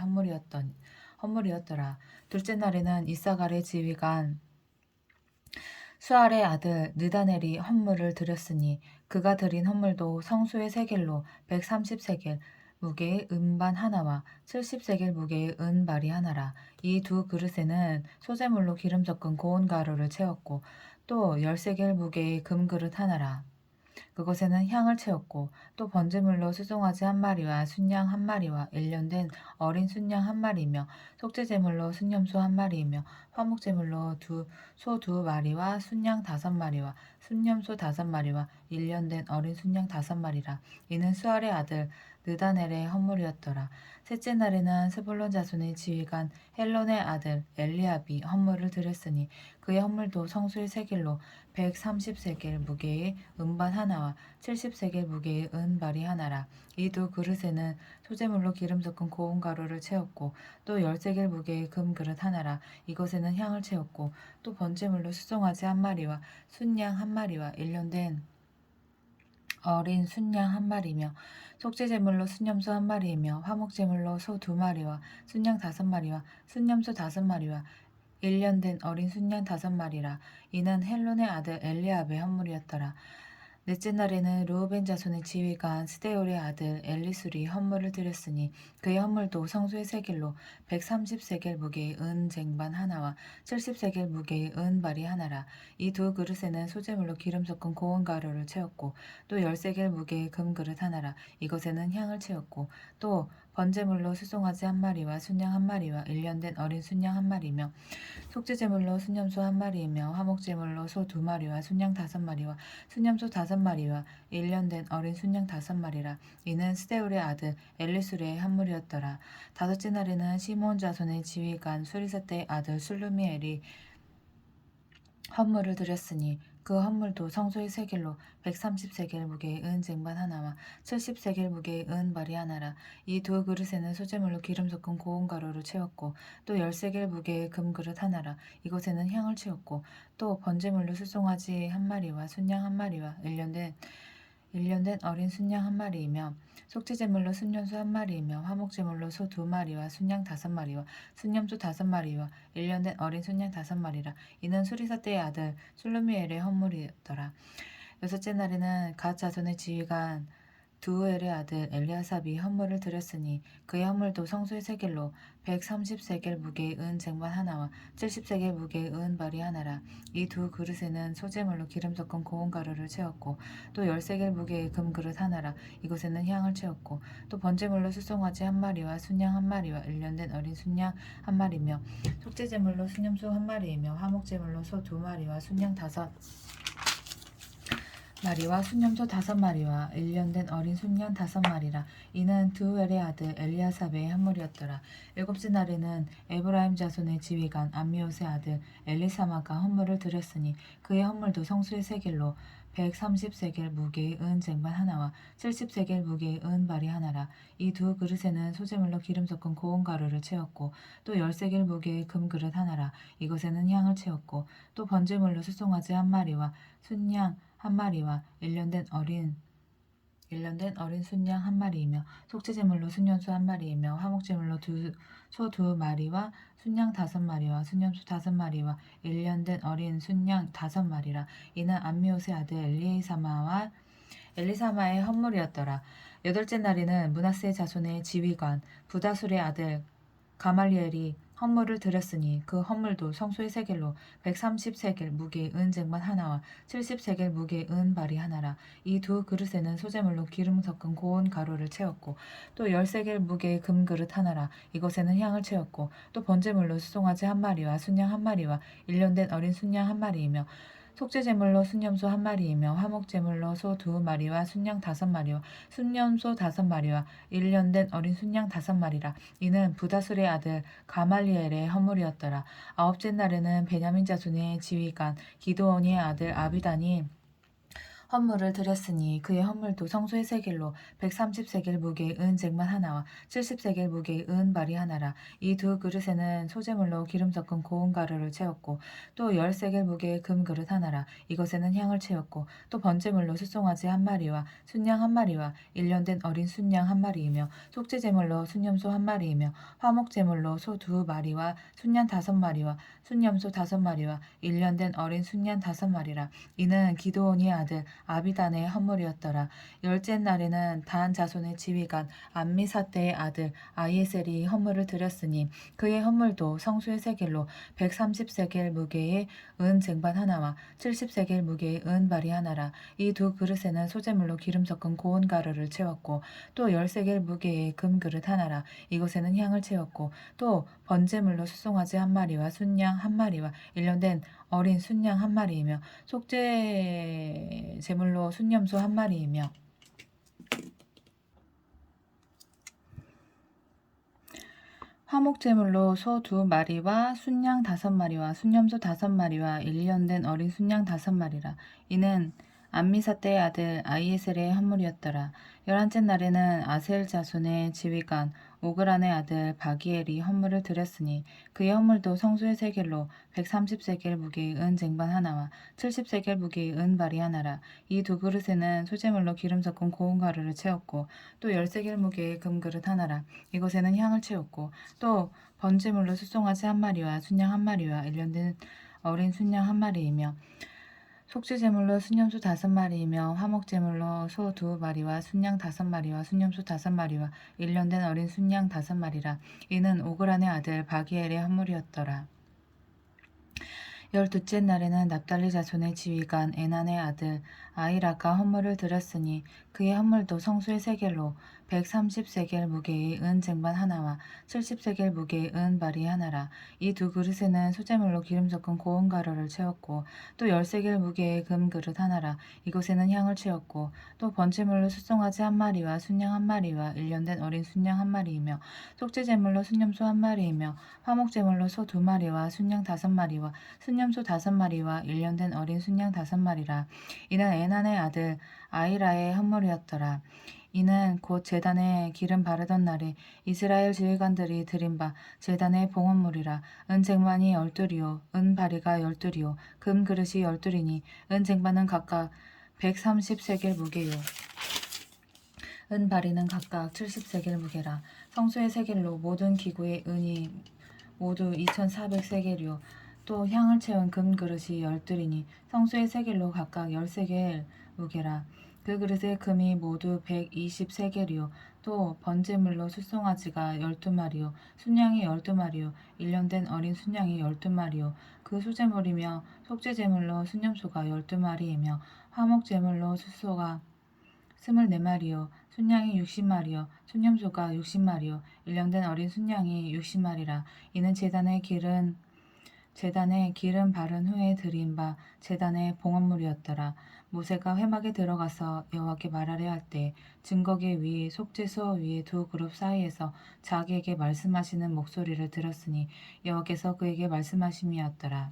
헌물이었더라. 둘째 날에는 이사갈의 지휘관 수알의 아들 느다넬이 헌물을 드렸으니 그가 드린 헌물도 성수의 세겔로 130세겔 무게의 은반 하나와 70세겔 무게의 은발이 하나라. 이 두 그릇에는 소재물로 기름 섞은 고운 가루를 채웠고 또 10세겔 무게의 금그릇 하나라. 그곳에는 향을 채웠고 또 번제물로 수송아지 1마리와 순양 1마리와 일년된 어린 순양 1마리이며 속죄제물로 순념소 1마리이며 화목제물로 소 2마리와 순양 5마리와 순념소 5마리와 일년된 어린 순양 5마리라. 이는 수알의 아들 느다넬의 헌물이었더라. 셋째 날에는 스불론 자손의 지휘관 헬론의 아들 엘리압이 헌물을 드렸으니 그의 헌물도 성수의 세겔로 130세겔 무게의 은반 하나와 70세겔 무게의 은발이 하나라. 이 두 그릇에는 소재물로 기름 섞은 고운 가루를 채웠고 또 10세겔 무게의 금그릇 하나라. 이것에는 향을 채웠고 또 번제물로 수송아지 1마리와 순양 1마리와 일년된 어린 순양 1마리며 속죄제물로 순념소 1마리이며 화목제물로 소 2마리와 순양 5마리와 순념소 5마리와 일년된 어린 순양 5마리라. 이는 헬론의 아들 엘리압의 헌물이었더라. 넷째 날에는 르우벤 자손의 지휘관 스데올의 아들 엘리술이 헌물을 드렸으니 그의 헌물도 성소의 세겔로 130세겔 무게의 은 쟁반 하나와 70세겔 무게의 은발이 하나라. 이 두 그릇에는 소재물로 기름 섞은 고운 가루를 채웠고 또 10세겔 무게의 금그릇 하나라. 이것에는 향을 채웠고 또 번제물로 수송아지 1마리와 순양 1마리와 일년된 어린 순양 1마리며 속죄제물로 순념소 1마리이며 화목제물로 소 2마리와 순양 5마리와 순념소 5마리와 일년된 어린 순양 5마리라. 이는 스데울의 아들 엘리술의 헌물이었더라. 다섯째 날에는 시몬 자손의 지휘관 수리사떼의 아들 술루미엘이 헌물을 드렸으니 그 헌물도 성소의 세겔로 130세겔 무게의 은 쟁반 하나와 70세겔 무게의 은발이 하나라. 이 두 그릇에는 소재물로 기름 섞은 고운 가루를 채웠고 또 10세겔 무게의 금그릇 하나라. 이곳에는 향을 채웠고 또 번제물로 수송아지 1마리와 순양 1마리와 일년된 어린 순양 1마리이며 속죄제물로 순념소 1마리이며 화목제물로 소 2마리와 순양 5마리와 순념소 5마리와 일년된 어린 순양 5마리라. 이는 수리사떼의 아들 술루미엘의 헌물이었더라. 여섯째 날에는 갓 자손의 지휘관 두우엘의 아들 엘리아삽이 헌물을 드렸으니 그의 헌물도 성소의 세겔로 130세겔 무게의 은 쟁반 하나와 70세겔 무게의 은발이 하나라. 이 두 그릇에는 소재물로 기름 섞은 고운 가루를 채웠고 또 10세겔 무게의 금그릇 하나라. 이곳에는 향을 채웠고 또 번제물로 수송아지 1마리와 순양 1마리와 일년된 어린 순양 1마리며 속죄제물로 순념소 1마리이며 화목제물로 소 2마리와 순양 5마리와 순념소 5마리와 일년된 어린 순양 5마리라. 이는 드우엘의 아들 엘리아삽의 헌물이었더라. 일곱째 날에는 에브라임 자손의 지휘관 암미옷의 아들 엘리사마가 헌물을 드렸으니 그의 헌물도 성수의 세겔로 130세겔 무게의 은 쟁반 하나와 70세겔 무게의 은발이 하나라. 이 두 그릇에는 소재물로 기름 섞은 고운 가루를 채웠고 또 10세겔 무게의 금그릇 하나라. 이것에는 향을 채웠고 또 번제물로 수송아지 1마리와 순양 1마리와 일년된 어린 순양 1마리이며 속죄제물로 순년소 1마리이며 화목제물로 소 2마리와 순양 5마리와 순념소 5마리와 일년된 어린 순양 5마리라. 이는 암미옷의 아들 엘리사마의 헌물이었더라. 여덟째 날에는 므낫세 자손의 지휘관 부다술의 아들 가말리엘이 헌물을 드렸으니 그 헌물도 성소의 세겔로 130세겔 무게의 은 쟁반 하나와 70세겔 무게의 은발이 하나라. 이 두 그릇에는 소재물로 기름 섞은 고운 가루를 채웠고 또 10세겔 무게의 금그릇 하나라. 이곳에는 향을 채웠고 또 번제물로 수송아지 1마리와 순양 1마리와 일년된 어린 순양 1마리이며 속죄제물로 순념소 1마리이며 화목제물로 소 2마리와 순양 5마리와 순념소 5마리와 일년된 어린 순양 5마리라. 이는 부다술의 아들 가말리엘의 헌물이었더라. 아홉째 날에는 베냐민 자손의 지휘관 기드온의 아들 아비단이 헌물을 드렸으니 그의 헌물도 성소의 세겔로 130세겔 무게의 은쟁반 하나와 70세겔 무게의 은발이 하나라. 이 두 그릇에는 소재물로 기름 섞은 고운 가루를 채웠고 또 10세겔 무게의 금그릇 하나라. 이것에는 향을 채웠고 또 번제물로 숫송아지 한 마리와 순양 한 마리와 일년된 어린 순양 한 마리이며 속죄제물로 순염소 한 마리이며 화목제물로 소 두 마리와 순양 5마리와 순염소 5마리와 일년된 어린 순양 5마리라. 이는 기드온의 아들 아비단의 헌물이었더라. 열째 날에는 단 자손의 지휘관 암미사대의 아들 아이에셀이 헌물을 드렸으니 그의 헌물도 성수의 세겔로 130세겔 무게의 은 쟁반 하나와 70세겔 무게의 은발이 하나라. 이 두 그릇에는 소재물로 기름 섞은 고운 가루를 채웠고 또 10세겔 무게의 금그릇 하나라. 이곳에는 향을 채웠고 또 번제물로 숫송아지 한 마리와 순양 한 마리와 일년된 어린 순양 한 마리이며 속죄 제물로 순염소 한 마리이며 화목제물로 소 2마리와 순양 5마리와 순염소 5마리와 일년된 어린 순양 5마리라. 이는 암미사대의 아들 아이에셀의 헌물이었더라. 11째 날에는 아셀 자손의 지휘관 오그란의 아들 바기엘이 헌물을 드렸으니 그의 헌물도 성소의 세겔로 130세겔 무게의 은 쟁반 하나와 70세겔 무게의 은발이 하나라. 이 두 그릇에는 소재물로 기름 섞은 고운 가루를 채웠고 또 10세겔 무게의 금그릇 하나라. 이곳에는 향을 채웠고 또 번제물로 숫송아지 한 마리와 순양 한 마리와 일년된 어린 순양 한 마리이며 속죄제물로 순염소 5마리이며 화목제물로 소 2마리와 순양 5마리와 순염소 5마리와 일년된 어린 순양 5마리라. 이는 오그란의 아들 바기엘의 헌물이었더라. 12째 날에는 납달리 자손의 지휘관 에난의 아들 아이라가 헌물을 드렸으니 그의 헌물도 성수의 세겔로 130세겔 무게의 은 쟁반 하나와 70세겔 무게의 은 발이 하나라. 이 두 그릇에는 소재물로 기름 섞은 고운 가루를 채웠고 또 10세겔 무게의 금그릇 하나라. 이곳에는 향을 채웠고 또 번제물로 숫송아지 한 마리와 순양 한 마리와 일년된 어린 순양 한 마리이며 속죄제물로 순염소 한 마리이며 화목제물로 소 2마리와 순양 5마리와 순염소 5마리와 일년된 어린 순양 5마리라. 이는 에난의 아들 아이라의 헌물이었더라. 이는 곧 제단에 기름 바르던 날에 이스라엘 지휘관들이 드린 바 제단의 봉헌물이라. 은쟁반이 12이요 은바리가 12이요 금그릇이 12이니 은쟁반은 각각 130세겔 무게요 은바리는 각각 70세겔 무게라. 성소의 세겔로 모든 기구의 은이 모두 2400세겔이요 또 향을 채운 금그릇이 12이니 성소의 세겔로 각각 10세겔 무게라. 그 그릇의 금이 모두 120세겔이요 또 번제물로 숫송아지가 12마리요 순양이 12마리요 일년된 어린 순양이 12마리요 그 소제물이며 속죄제물로 순염소가 12마리이며 화목제물로 숫소가 24마리요 순양이 60마리요 순염소가 60마리요 일년된 어린 순양이 60마리라. 이는 제단에 기름 바른 후에 드린 바 제단의 봉헌물이었더라. 모세가 회막에 들어가서 여호와께 말하려 할 때 증거계 위 속죄소 위의 두 그룹 사이에서 자기에게 말씀하시는 목소리를 들었으니 여호와께서 그에게 말씀하심이었더라.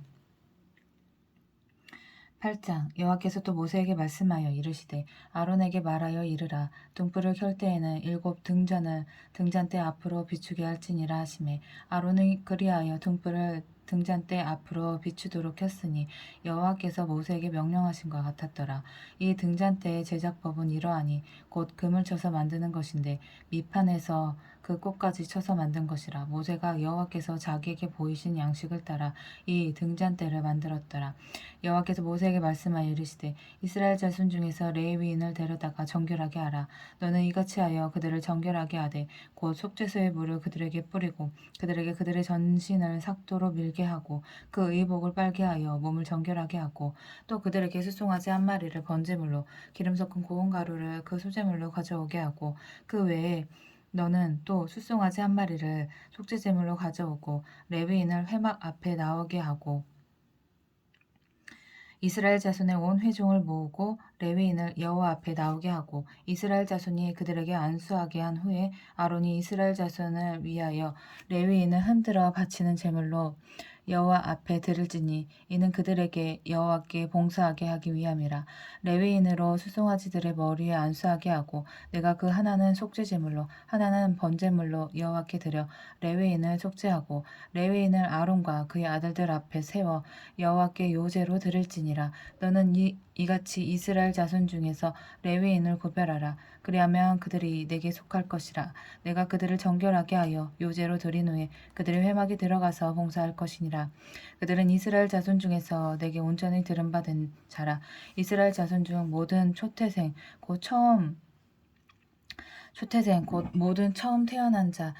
8장 여호와께서 또 모세에게 말씀하여 이르시되 아론에게 말하여 이르라. 등불을 켤 때에는 7 등잔을 등잔대 앞으로 비추게 할지니라 하시매 아론이 그리하여 등불을 등잔대 앞으로 비추도록 켰으니 여호와께서 모세에게 명령하신 것 같았더라. 이 등잔대의 제작법은 이러하니 곧 금을 쳐서 만드는 것인데 밑판에서 그 꽃까지 쳐서 만든 것이라. 모세가 여호와께서 자기에게 보이신 양식을 따라 이 등잔대를 만들었더라. 여호와께서 모세에게 말씀하여 이르시되 이스라엘 자손 중에서 레위인을 데려다가 정결하게 하라. 너는 이같이 하여 그들을 정결하게 하되 곧 속죄소의 물을 그들에게 뿌리고 그들에게 그들의 전신을 삭도로 밀게 하고 그 의복을 빨게 하여 몸을 정결하게 하고 또 그들에게 숫송아지 한 마리를 번제물로 기름 섞은 고운 가루를 그 소제물로 가져오게 하고 그 외에 너는 또 숫송아지 한 마리를 속죄제물로 가져오고 레위인을 회막 앞에 나오게 하고 이스라엘 자손의 온 회중을 모으고 레위인을 여호와 앞에 나오게 하고 이스라엘 자손이 그들에게 안수하게 한 후에 아론이 이스라엘 자손을 위하여 레위인을 흔들어 바치는 제물로 여호와 앞에 들을지니 이는 그들에게 여호와께 봉사하게 하기 위함이라. 레위인으로 수송아지들의 머리에 안수하게 하고 내가 그 하나는 속죄제물로 하나는 번제물로 여호와께 드려 레위인을 속죄하고 레위인을 아론과 그의 아들들 앞에 세워 여호와께 요제로 드릴지니라. 너는 이같이 이스라엘 자손 중에서 레위인을 구별하라. 그리하면 그들이 내게 속할 것이라. 내가 그들을 정결하게 하여 요제로 드린 후에 그들의 회막에 들어가서 봉사할 것이니라. 그들은 이스라엘 자손 중에서 내게 온전히 들은받은 자라. 이스라엘 자손 중 모든 초태생 곧 모든 처음 태어난 자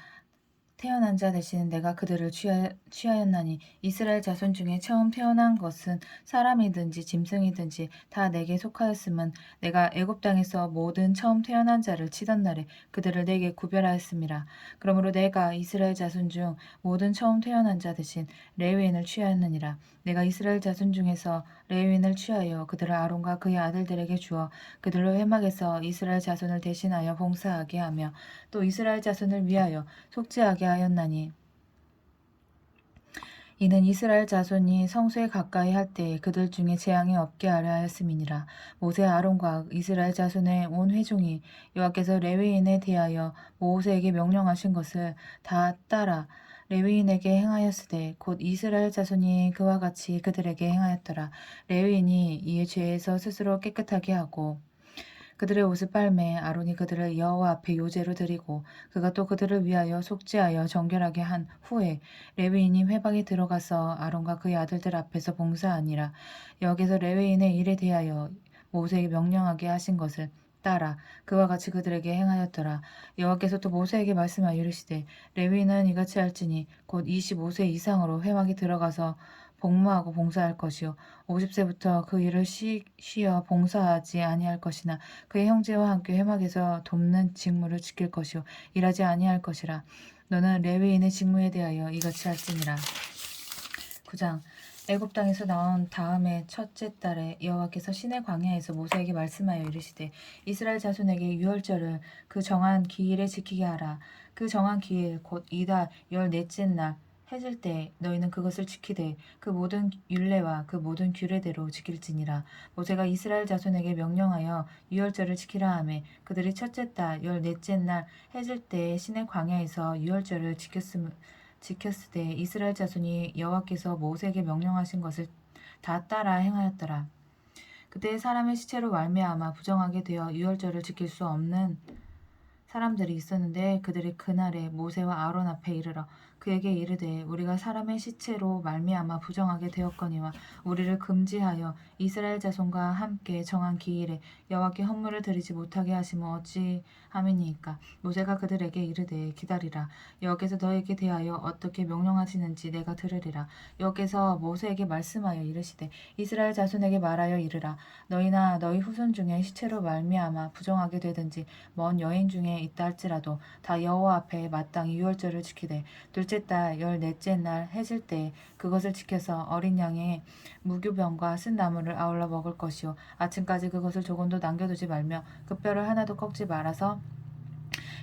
대신 내가 그들을 취하였나니 이스라엘 자손 중에 처음 태어난 것은 사람이든지 짐승이든지 다 내게 속하였음은 내가 애굽 땅에서 모든 처음 태어난 자를 치던 날에 그들을 내게 구별하였음이라. 그러므로 내가 이스라엘 자손 중 모든 처음 태어난 자 대신 레위인을 취하였느니라. 내가 이스라엘 자손 중에서 레위인을 취하여 그들을 아론과 그의 아들들에게 주어 그들로 회막에서 이스라엘 자손을 대신하여 봉사하게 하며 또 이스라엘 자손을 위하여 속죄하게 하였나니 이는 이스라엘 자손이 성소에 가까이 할 때에 그들 중에 재앙이 없게 하려 하였음이니라. 모세 아론과 이스라엘 자손의 온 회중이 여호와께서 레위인에 대하여 모세에게 명령하신 것을 다 따라 레위인에게 행하였으되 곧 이스라엘 자손이 그와 같이 그들에게 행하였더라. 레위인이 이에 죄에서 스스로 깨끗하게 하고 그들의 옷을 빨매 아론이 그들을 여호와 앞에 요제로 드리고 그가 또 그들을 위하여 속죄하여 정결하게 한 후에 레위인이 회방에 들어가서 아론과 그의 아들들 앞에서 봉사하니라. 여호와께서 레위인의 일에 대하여 모세에게 명령하게 하신 것을 따라 그와 같이 그들에게 행하였더라. 여호와께서 또 모세에게 말씀하여 이르시되 레위인은 이같이 할지니 곧 25세 이상으로 회막에 들어가서 복무하고 봉사할 것이요 50세부터 그 일을 쉬어 봉사하지 아니할 것이나 그의 형제와 함께 회막에서 돕는 직무를 지킬 것이요 일하지 아니할 것이라. 너는 레위인의 직무에 대하여 이같이 할지니라. 9장 애굽 땅에서 나온 다음에 첫째 달에 여호와께서 시내 광야에서 모세에게 말씀하여 이르시되 이스라엘 자손에게 유월절을 그 정한 기일에 지키게 하라. 그 정한 기일 곧 이달 14째 날 해질 때 너희는 그것을 지키되 그 모든 율례와 그 모든 규례대로 지킬지니라. 모세가 이스라엘 자손에게 명령하여 유월절을 지키라 하매 그들이 첫째 달 14째 날 해질 때 시내 광야에서 유월절을 지켰으되 이스라엘 자손이 여호와께서 모세에게 명령하신 것을 다 따라 행하였더라. 그때 사람의 시체로 말미암아 부정하게 되어 유월절을 지킬 수 없는 사람들이 있었는데 그들이 그날에 모세와 아론 앞에 이르러 그에게 이르되 우리가 사람의 시체로 말미암아 부정하게 되었거니와 우리를 금지하여 이스라엘 자손과 함께 정한 기일에 여호와께 헌물을 드리지 못하게 하시면 어찌함이니이까. 모세가 그들에게 이르되 기다리라. 여호와께서 너에게 대하여 어떻게 명령하시는지 내가 들으리라. 여호와께서 모세에게 말씀하여 이르시되 이스라엘 자손에게 말하여 이르라. 너희나 너희 후손 중에 시체로 말미암아 부정하게 되든지 먼 여행 중에 있다 할지라도 다 여호와 앞에 마땅히 유월절을 지키되 둘째 달 14째 날 해질 때 그것을 지켜서 어린 양의 무교병과 쓴 나물을 아울러 먹을 것이요 아침까지 그것을 조금도 남겨두지 말며 그 뼈를 하나도 꺾지 말아서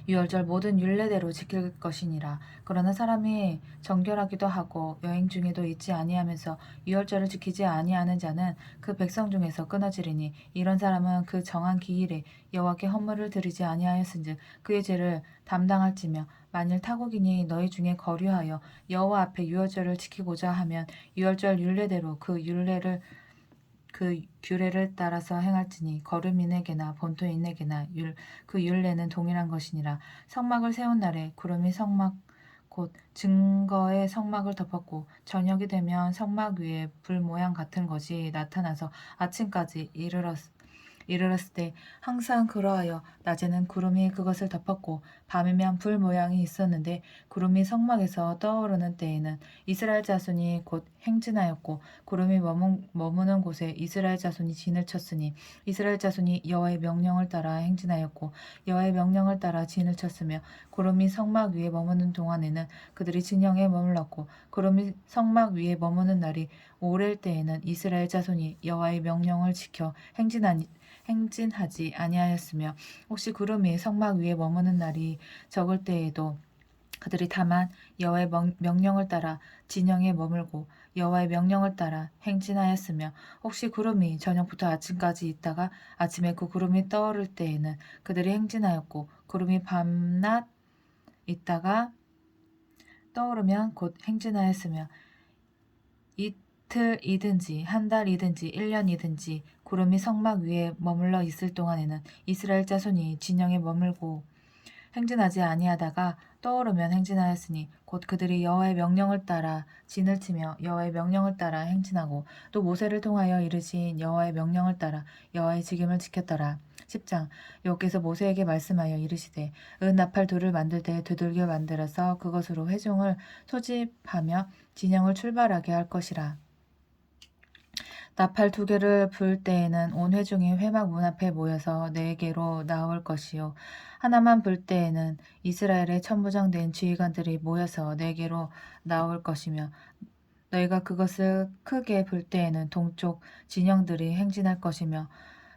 유월절 모든 율례대로 지킬 것이니라. 그러나 사람이 정결하기도 하고 여행 중에도 있지 아니하면서 유월절을 지키지 아니하는 자는 그 백성 중에서 끊어지리니 이런 사람은 그 정한 기일에 여호와께 헌물을 드리지 아니하였은즉 그의 죄를 담당할지며 만일 타국인이 너희 중에 거류하여 여호와 앞에 유월절을 지키고자 하면 유월절 율례대로 그 규례를 따라서 행할지니 거류민에게나 본토인에게나 그 율례는 동일한 것이니라. 성막을 세운 날에 구름이 성막 곧 증거의 성막을 덮었고 저녁이 되면 성막 위에 불 모양 같은 것이 나타나서 아침까지 이르렀을 때 항상 그러하여 낮에는 구름이 그것을 덮었고 밤이면 불 모양이 있었는데 구름이 성막에서 떠오르는 때에는 이스라엘 자손이 곧 행진하였고 구름이 머무는 곳에 이스라엘 자손이 진을 쳤으니 이스라엘 자손이 여호와의 명령을 따라 행진하였고 여호와의 명령을 따라 진을 쳤으며 구름이 성막 위에 머무는 동안에는 그들이 진영에 머물렀고 구름이 성막 위에 머무는 날이 오랠 때에는 이스라엘 자손이 여호와의 명령을 지켜 행진하지 아니하였으며 혹시 구름이 성막 위에 머무는 날이 적을 때에도 그들이 다만 여호와의 명령을 따라 진영에 머물고 여호와의 명령을 따라 행진하였으며 혹시 구름이 저녁부터 아침까지 있다가 아침에 그 구름이 떠오를 때에는 그들이 행진하였고 구름이 밤낮 있다가 떠오르면 곧 행진하였으며 이틀이든지 한 달이든지 1년이든지 구름이 성막 위에 머물러 있을 동안에는 이스라엘 자손이 진영에 머물고 행진하지 아니하다가 떠오르면 행진하였으니 곧 그들이 여호와의 명령을 따라 진을 치며 여호와의 명령을 따라 행진하고 또 모세를 통하여 이르신 여호와의 명령을 따라 여호와의 직임을 지켰더라. 10장 여호와께서 모세에게 말씀하여 이르시되 은 나팔 돌을 만들 때 두들겨 만들어서 그것으로 회중을 소집하며 진영을 출발하게 할 것이라. 나팔 2개를 불 때에는 온 회중이 회막 문 앞에 모여서 네개로 나올 것이요 하나만 불 때에는 이스라엘의 천부장된 지휘관들이 모여서 네개로 나올 것이며 너희가 그것을 크게 불 때에는 동쪽 진영들이 행진할 것이며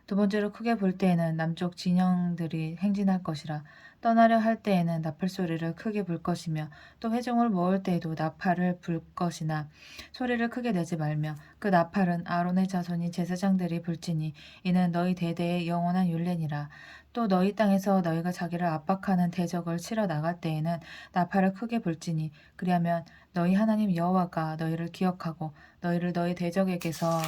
두 번째로 크게 불 때에는 남쪽 진영들이 행진할 것이라. 떠나려 할 때에는 나팔 소리를 크게 불 것이며 또 회중을 모을 때에도 나팔을 불 것이나 소리를 크게 내지 말며 그 나팔은 아론의 자손이 제사장들이 불지니 이는 너희 대대의 영원한 율례니라. 또 너희 땅에서 너희가 자기를 압박하는 대적을 치러 나갈 때에는 나팔을 크게 불지니 그리하면 너희 하나님 여호와가 너희를 기억하고 너희를 너희 대적에게서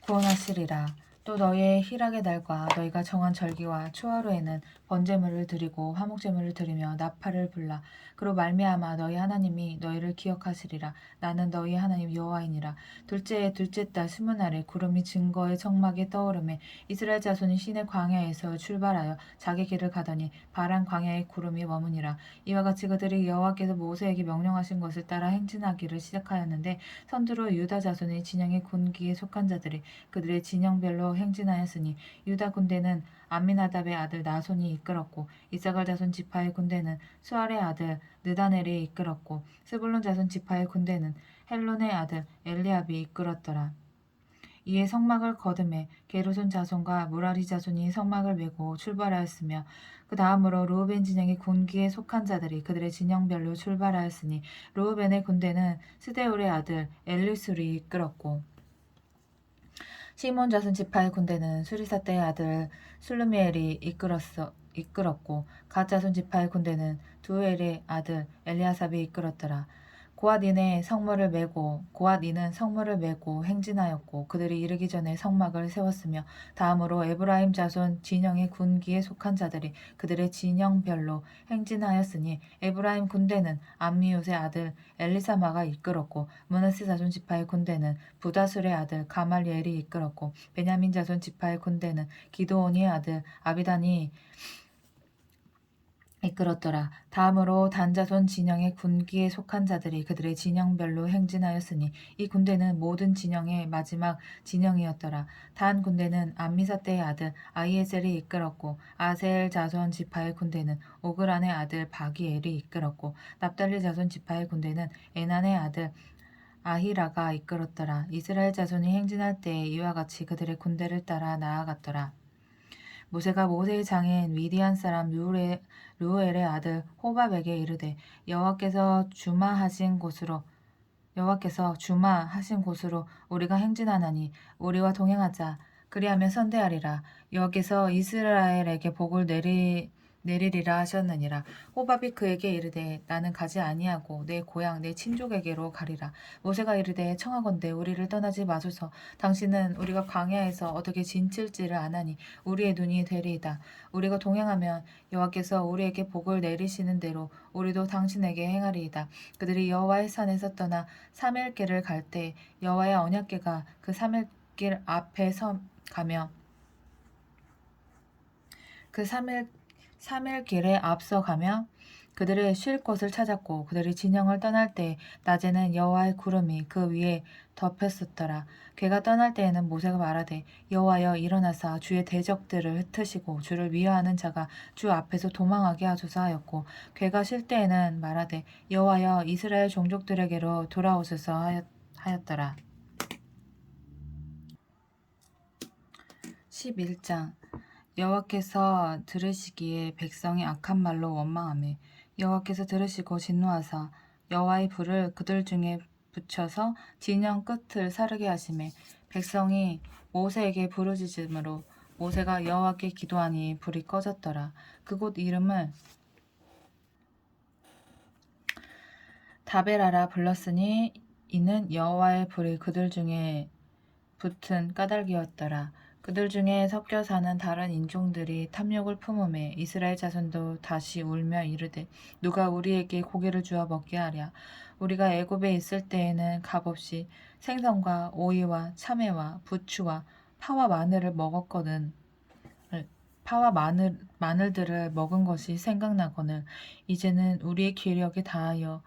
구원하시리라. 또 너희의 희락의 날과 너희가 정한 절기와 추화로에는 번제물을 드리고 화목제물을 드리며 나팔을 불라. 그로 말미암아 너희 하나님이 너희를 기억하시리라. 나는 너희 하나님 여호와이니라. 둘째의 둘째 달 스무 날에 구름이 증거의 성막에 떠오르매 이스라엘 자손이 시내 광야에서 출발하여 자기 길을 가더니 바란 광야에 구름이 머무니라. 이와 같이 그들이 여호와께서 모세에게 명령하신 것을 따라 행진하기를 시작하였는데 선두로 유다 자손의 진영의 군기에 속한 자들이 그들의 진영별로 행진하였으니 유다 군대는 암미나답의 아들 나손이 이끌었고 이사갈 자손 지파의 군대는 수알의 아들 느다넬이 이끌었고 스불론 자손 지파의 군대는 헬론의 아들 엘리압이 이끌었더라. 이에 성막을 거듭해 게르손 자손과 무라리 자손이 성막을 메고 출발하였으며 그 다음으로 르우벤 진영의 군기에 속한 자들이 그들의 진영별로 출발하였으니 르우벤의 군대는 스데울의 아들 엘리술이 이끌었고 시몬 자손 지파의 군대는 수리사떼의 아들 술루미엘이 이끌었고 갓 자손 지파의 군대는 두엘의 아들 엘리아삽이 이끌었더라. 고앗인은 성물을 메고 행진하였고 그들이 이르기 전에 성막을 세웠으며 다음으로 에브라임 자손 진영의 군기에 속한 자들이 그들의 진영별로 행진하였으니 에브라임 군대는 암미웃의 아들 엘리사마가 이끌었고 므낫세 자손 지파의 군대는 부다술의 아들 가말리엘이 이끌었고 베냐민 자손 지파의 군대는 기드온의 아들 아비단이 이끌었더라. 다음으로 단 자손 진영의 군기에 속한 자들이 그들의 진영별로 행진하였으니 이 군대는 모든 진영의 마지막 진영이었더라. 단 군대는 암미사떼의 아들 아히에셀이 이끌었고 아셀 자손 지파의 군대는 오그란의 아들 바기엘이 이끌었고 납달리 자손 지파의 군대는 에난의 아들 아히라가 이끌었더라. 이스라엘 자손이 행진할 때에 이와 같이 그들의 군대를 따라 나아갔더라. 모세가 모세의 장인 미디안 사람 르우엘의 아들 호밥에게 이르되 여호와께서 주마하신 곳으로 우리가 행진하나니 우리와 동행하자. 그리하면 선대하리라. 여호와께서 이스라엘에게 복을 내리리라 하셨느니라. 호밥이 그에게 이르되 나는 가지 아니하고 내 고향 내 친족에게로 가리라. 모세가 이르되 청하건대 우리를 떠나지 마소서. 당신은 우리가 광야에서 어떻게 진칠지를 아나니 우리의 눈이 되리이다. 우리가 동행하면 여호와께서 우리에게 복을 내리시는 대로 우리도 당신에게 행하리이다. 그들이 여호와의 산에서 떠나 사멜길을 갈 때 여호와의 언약궤가 그 사멜길 앞에 가며 그 사멜길에 앞서가며 그들의 쉴 곳을 찾았고 그들이 진영을 떠날 때 낮에는 여호와의 구름이 그 위에 덮였었더라. 괴가 떠날 때에는 모세가 말하되 여호와여 일어나사 주의 대적들을 흩으시고 주를 위하는 자가 주 앞에서 도망하게 하소서 하였고 괴가 쉴 때에는 말하되 여호와여 이스라엘 종족들에게로 돌아오소서 하였더라. 11장 여호와께서 들으시기에 백성이 악한 말로 원망하며 여호와께서 들으시고 진노하사 여호와의 불을 그들 중에 붙여서 진영 끝을 사르게 하시매 백성이 모세에게 부르짖음으로 모세가 여호와께 기도하니 불이 꺼졌더라. 그곳 이름을 다베라라 불렀으니 이는 여호와의 불이 그들 중에 붙은 까닭이었더라. 그들 중에 섞여 사는 다른 인종들이 탐욕을 품음에 이스라엘 자손도 다시 울며 이르되 누가 우리에게 고기를 주어 먹게 하랴. 우리가 애굽에 있을 때에는 값없이 생선과 오이와 참외와 부추와 파와 마늘을 먹었거든. 파와 마늘들을 먹은 것이 생각나거늘 이제는 우리의 기력이 다하여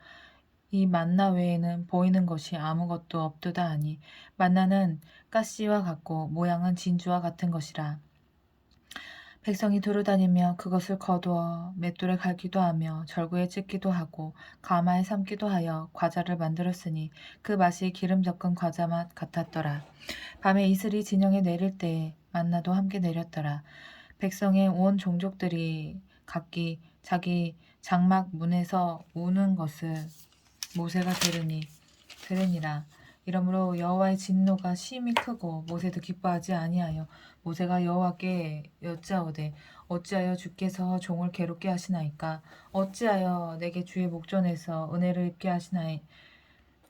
이 만나 외에는 보이는 것이 아무것도 없도다 하니 만나는 가시와 같고 모양은 진주와 같은 것이라. 백성이 두루다니며 그것을 거두어 맷돌에 갈기도 하며 절구에 찢기도 하고 가마에 삶기도 하여 과자를 만들었으니 그 맛이 기름 섞은 과자 맛 같았더라. 밤에 이슬이 진영에 내릴 때에 만나도 함께 내렸더라. 백성의 온 종족들이 각기 자기 장막 문에서 우는 것을 모세가 들으니라. 이러므로 여호와의 진노가 심히 크고 모세도 기뻐하지 아니하여 모세가 여호와께 여짜오되 어찌하여 주께서 종을 괴롭게 하시나이까? 어찌하여 내게 주의 목전에서 은혜를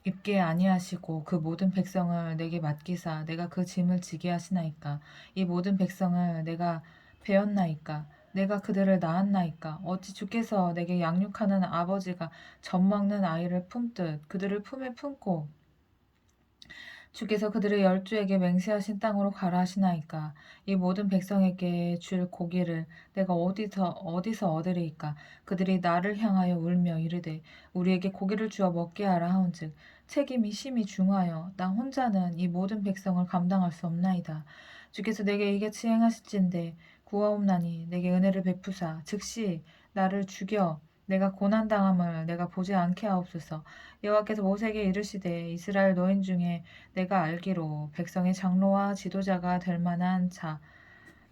입게 아니하시고 그 모든 백성을 내게 맡기사 내가 그 짐을 지게 하시나이까? 이 모든 백성을 내가 배웠나이까? 내가 그들을 낳았나이까? 어찌 주께서 내게 양육하는 아버지가 젖 먹는 아이를 품듯 그들을 품에 품고 주께서 그들의 열주에게 맹세하신 땅으로 가라 하시나이까? 이 모든 백성에게 줄 고기를 내가 어디서 얻으리이까? 그들이 나를 향하여 울며 이르되 우리에게 고기를 주어 먹게 하라 하온즉 책임이 심히 중하여 나 혼자는 이 모든 백성을 감당할 수 없나이다. 주께서 내게 이같이 행하실진대 구하옵나니 내게 은혜를 베푸사 즉시 나를 죽여 내가 고난당함을 내가 보지 않게 하옵소서. 여호와께서 모세에게 이르시되 이스라엘 노인 중에 내가 알기로 백성의 장로와 지도자가 될 만한 자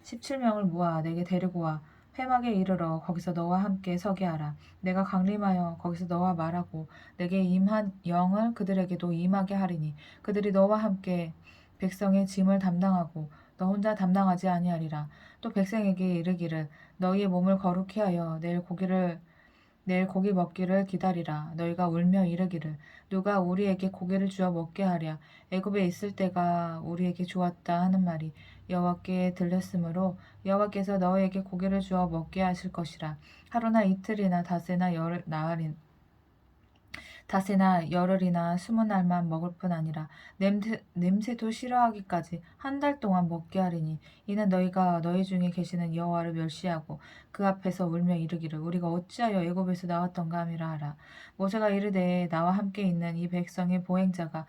17명을 모아 내게 데리고 와 회막에 이르러 거기서 너와 함께 서게 하라. 내가 강림하여 거기서 너와 말하고 내게 임한 영을 그들에게도 임하게 하리니 그들이 너와 함께 백성의 짐을 담당하고 너 혼자 담당하지 아니하리라. 또 백성에게 이르기를 너희의 몸을 거룩히 하여 내일 고기 먹기를 기다리라. 너희가 울며 이르기를 누가 우리에게 고기를 주어 먹게 하랴. 애굽에 있을 때가 우리에게 좋았다 하는 말이 여호와께 들렸으므로 여호와께서 너희에게 고기를 주어 먹게 하실 것이라. 하루나 이틀이나 닷새나 열흘이나 20날만 먹을 뿐 아니라 냄새도 싫어하기까지 한 달 동안 먹게 하리니 이는 너희가 너희 중에 계시는 여호와를 멸시하고 그 앞에서 울며 이르기를 우리가 어찌하여 애굽에서 나왔던가 함이라 하라. 모세가 이르되 나와 함께 있는 이 백성의 보행자가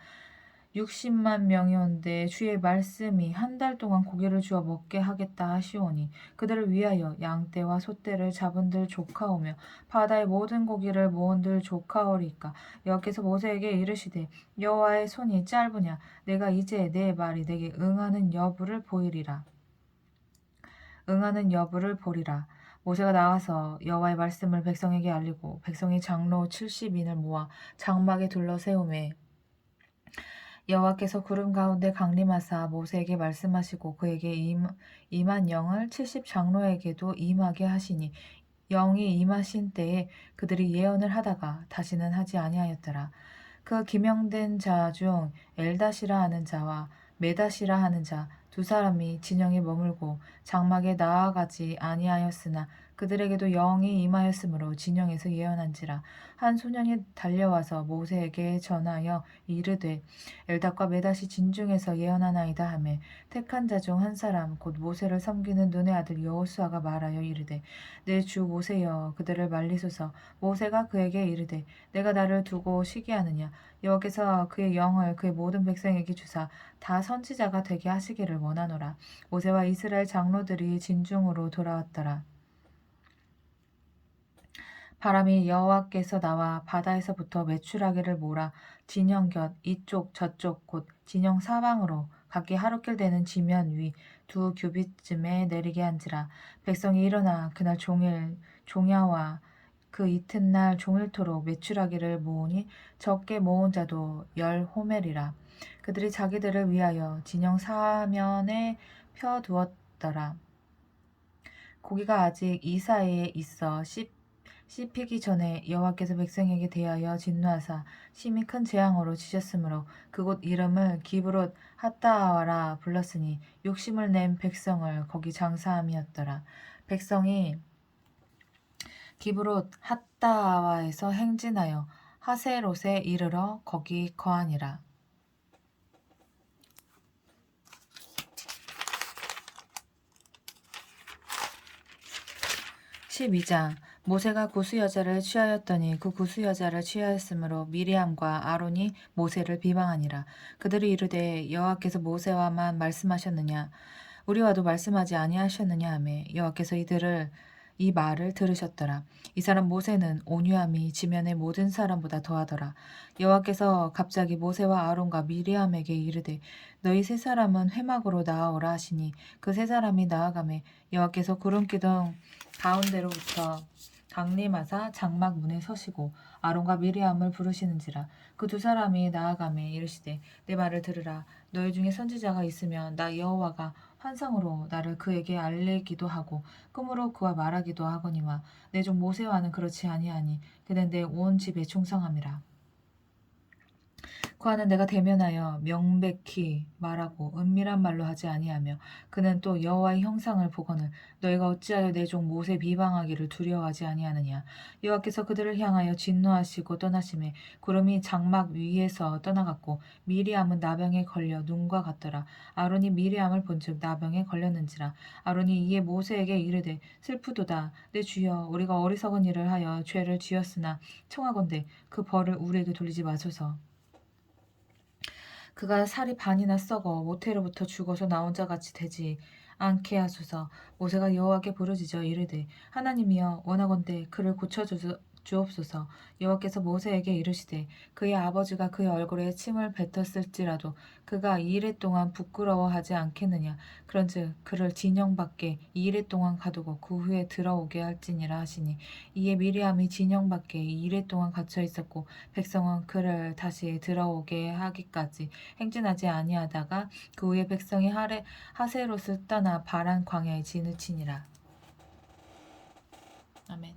60만 명이온데 주의 말씀이 한 달 동안 고기를 주어 먹게 하겠다 하시오니 그들을 위하여 양떼와 소떼를 잡은들 조카오며 바다의 모든 고기를 모은들 조카오리까. 여호와께서 모세에게 이르시되 여호와의 손이 짧으냐 내가 이제 내 말이 내게 응하는 여부를 보리라. 모세가 나가서 여호와의 말씀을 백성에게 알리고 백성의 장로 70인을 모아 장막에 둘러 세우매 여호와께서 구름 가운데 강림하사 모세에게 말씀하시고 그에게 임한 영을 70 장로에게도 임하게 하시니 영이 임하신 때에 그들이 예언을 하다가 다시는 하지 아니하였더라. 그 기명된 자 중 엘다시라 하는 자와 메다시라 하는 자 두 사람이 진영에 머물고 장막에 나아가지 아니하였으나 그들에게도 영이 임하였으므로 진영에서 예언한지라. 한 소년이 달려와서 모세에게 전하여 이르되 엘닷과 메닷이 진중에서 예언하나이다 하매 택한 자 중 한 사람 곧 모세를 섬기는 눈의 아들 여호수아가 말하여 이르되 내 주 모세여 그들을 말리소서. 모세가 그에게 이르되 내가 나를 두고 시기하느냐. 여호와께서 그의 영을 그의 모든 백성에게 주사 다 선지자가 되게 하시기를 원하노라. 모세와 이스라엘 장로들이 진중으로 돌아왔더라. 바람이 여호와께서 나와 바다에서부터 메추라기를 몰아 진영 곁 이쪽 저쪽 곧 진영 사방으로 각기 하루길 되는 지면 위 두 규빗쯤에 내리게 한지라. 백성이 일어나 그날 종일 종야와 그 이튿날 종일토록 메추라기를 모으니 적게 모은 자도 10호멜이라. 그들이 자기들을 위하여 진영 사면에 펴두었더라. 고기가 아직 이 사이에 있어 씹히기 전에 여호와께서 백성에게 대하여 진노하사 심히 큰 재앙으로 치셨으므로 그곳 이름을 기브롯 핫다하라 불렀으니 욕심을 낸 백성을 거기 장사함이었더라. 백성이 기브롯 핫다하와에서 행진하여 하세롯에 이르러 거기 거하니라. 12장. 모세가 구스 여자를 취하였더니 그 구스 여자를 취하였으므로 미리암과 아론이 모세를 비방하니라. 그들이 이르되 여호와께서 모세와만 말씀하셨느냐 우리와도 말씀하지 아니하셨느냐 하매 여호와께서 이 말을 들으셨더라. 이 사람 모세는 온유함이 지면의 모든 사람보다 더하더라. 여호와께서 갑자기 모세와 아론과 미리암에게 이르되 너희 세 사람은 회막으로 나아오라 하시니 그 세 사람이 나아가매 여호와께서 구름 기둥 가운데로부터 강림하사 장막 문에 서시고 아론과 미리암을 부르시는지라. 그 두 사람이 나아가매 이르시되 내 말을 들으라. 너희 중에 선지자가 있으면 나 여호와가 환상으로 나를 그에게 알리기도 하고 꿈으로 그와 말하기도 하거니와 내 종 모세와는 그렇지 아니하니 그는 내 온 집에 충성함이라. 그와는 내가 대면하여 명백히 말하고 은밀한 말로 하지 아니하며 그는 또 여호와의 형상을 보거늘 너희가 어찌하여 내 종 모세 비방하기를 두려워하지 아니하느냐. 여호와께서 그들을 향하여 진노하시고 떠나심에 구름이 장막 위에서 떠나갔고 미리암은 나병에 걸려 눈과 같더라. 아론이 미리암을 본즉 나병에 걸렸는지라. 아론이 이에 모세에게 이르되 슬프도다 내 주여 우리가 어리석은 일을 하여 죄를 지었으나 청하건대 그 벌을 우리에게 돌리지 마소서. 그가 살이 반이나 썩어 모태로부터 죽어서 나온 자 같이 되지 않게 하소서. 모세가 여호와께 부르짖어 이르되 하나님이여 원하건대 그를 주옵소서. 여호와께서 모세에게 이르시되 그의 아버지가 그의 얼굴에 침을 뱉었을지라도 그가 2일 동안 부끄러워하지 않겠느냐. 그런즉 그를 진영 밖에 2일 동안 가두고 그 후에 들어오게 할지니라 하시니 이에 미리암이 진영 밖에 2일 동안 갇혀 있었고 백성은 그를 다시 들어오게 하기까지 행진하지 아니하다가 그 후에 백성이 하세롯을 떠나 바란 광야에 진을 치니라. 아멘.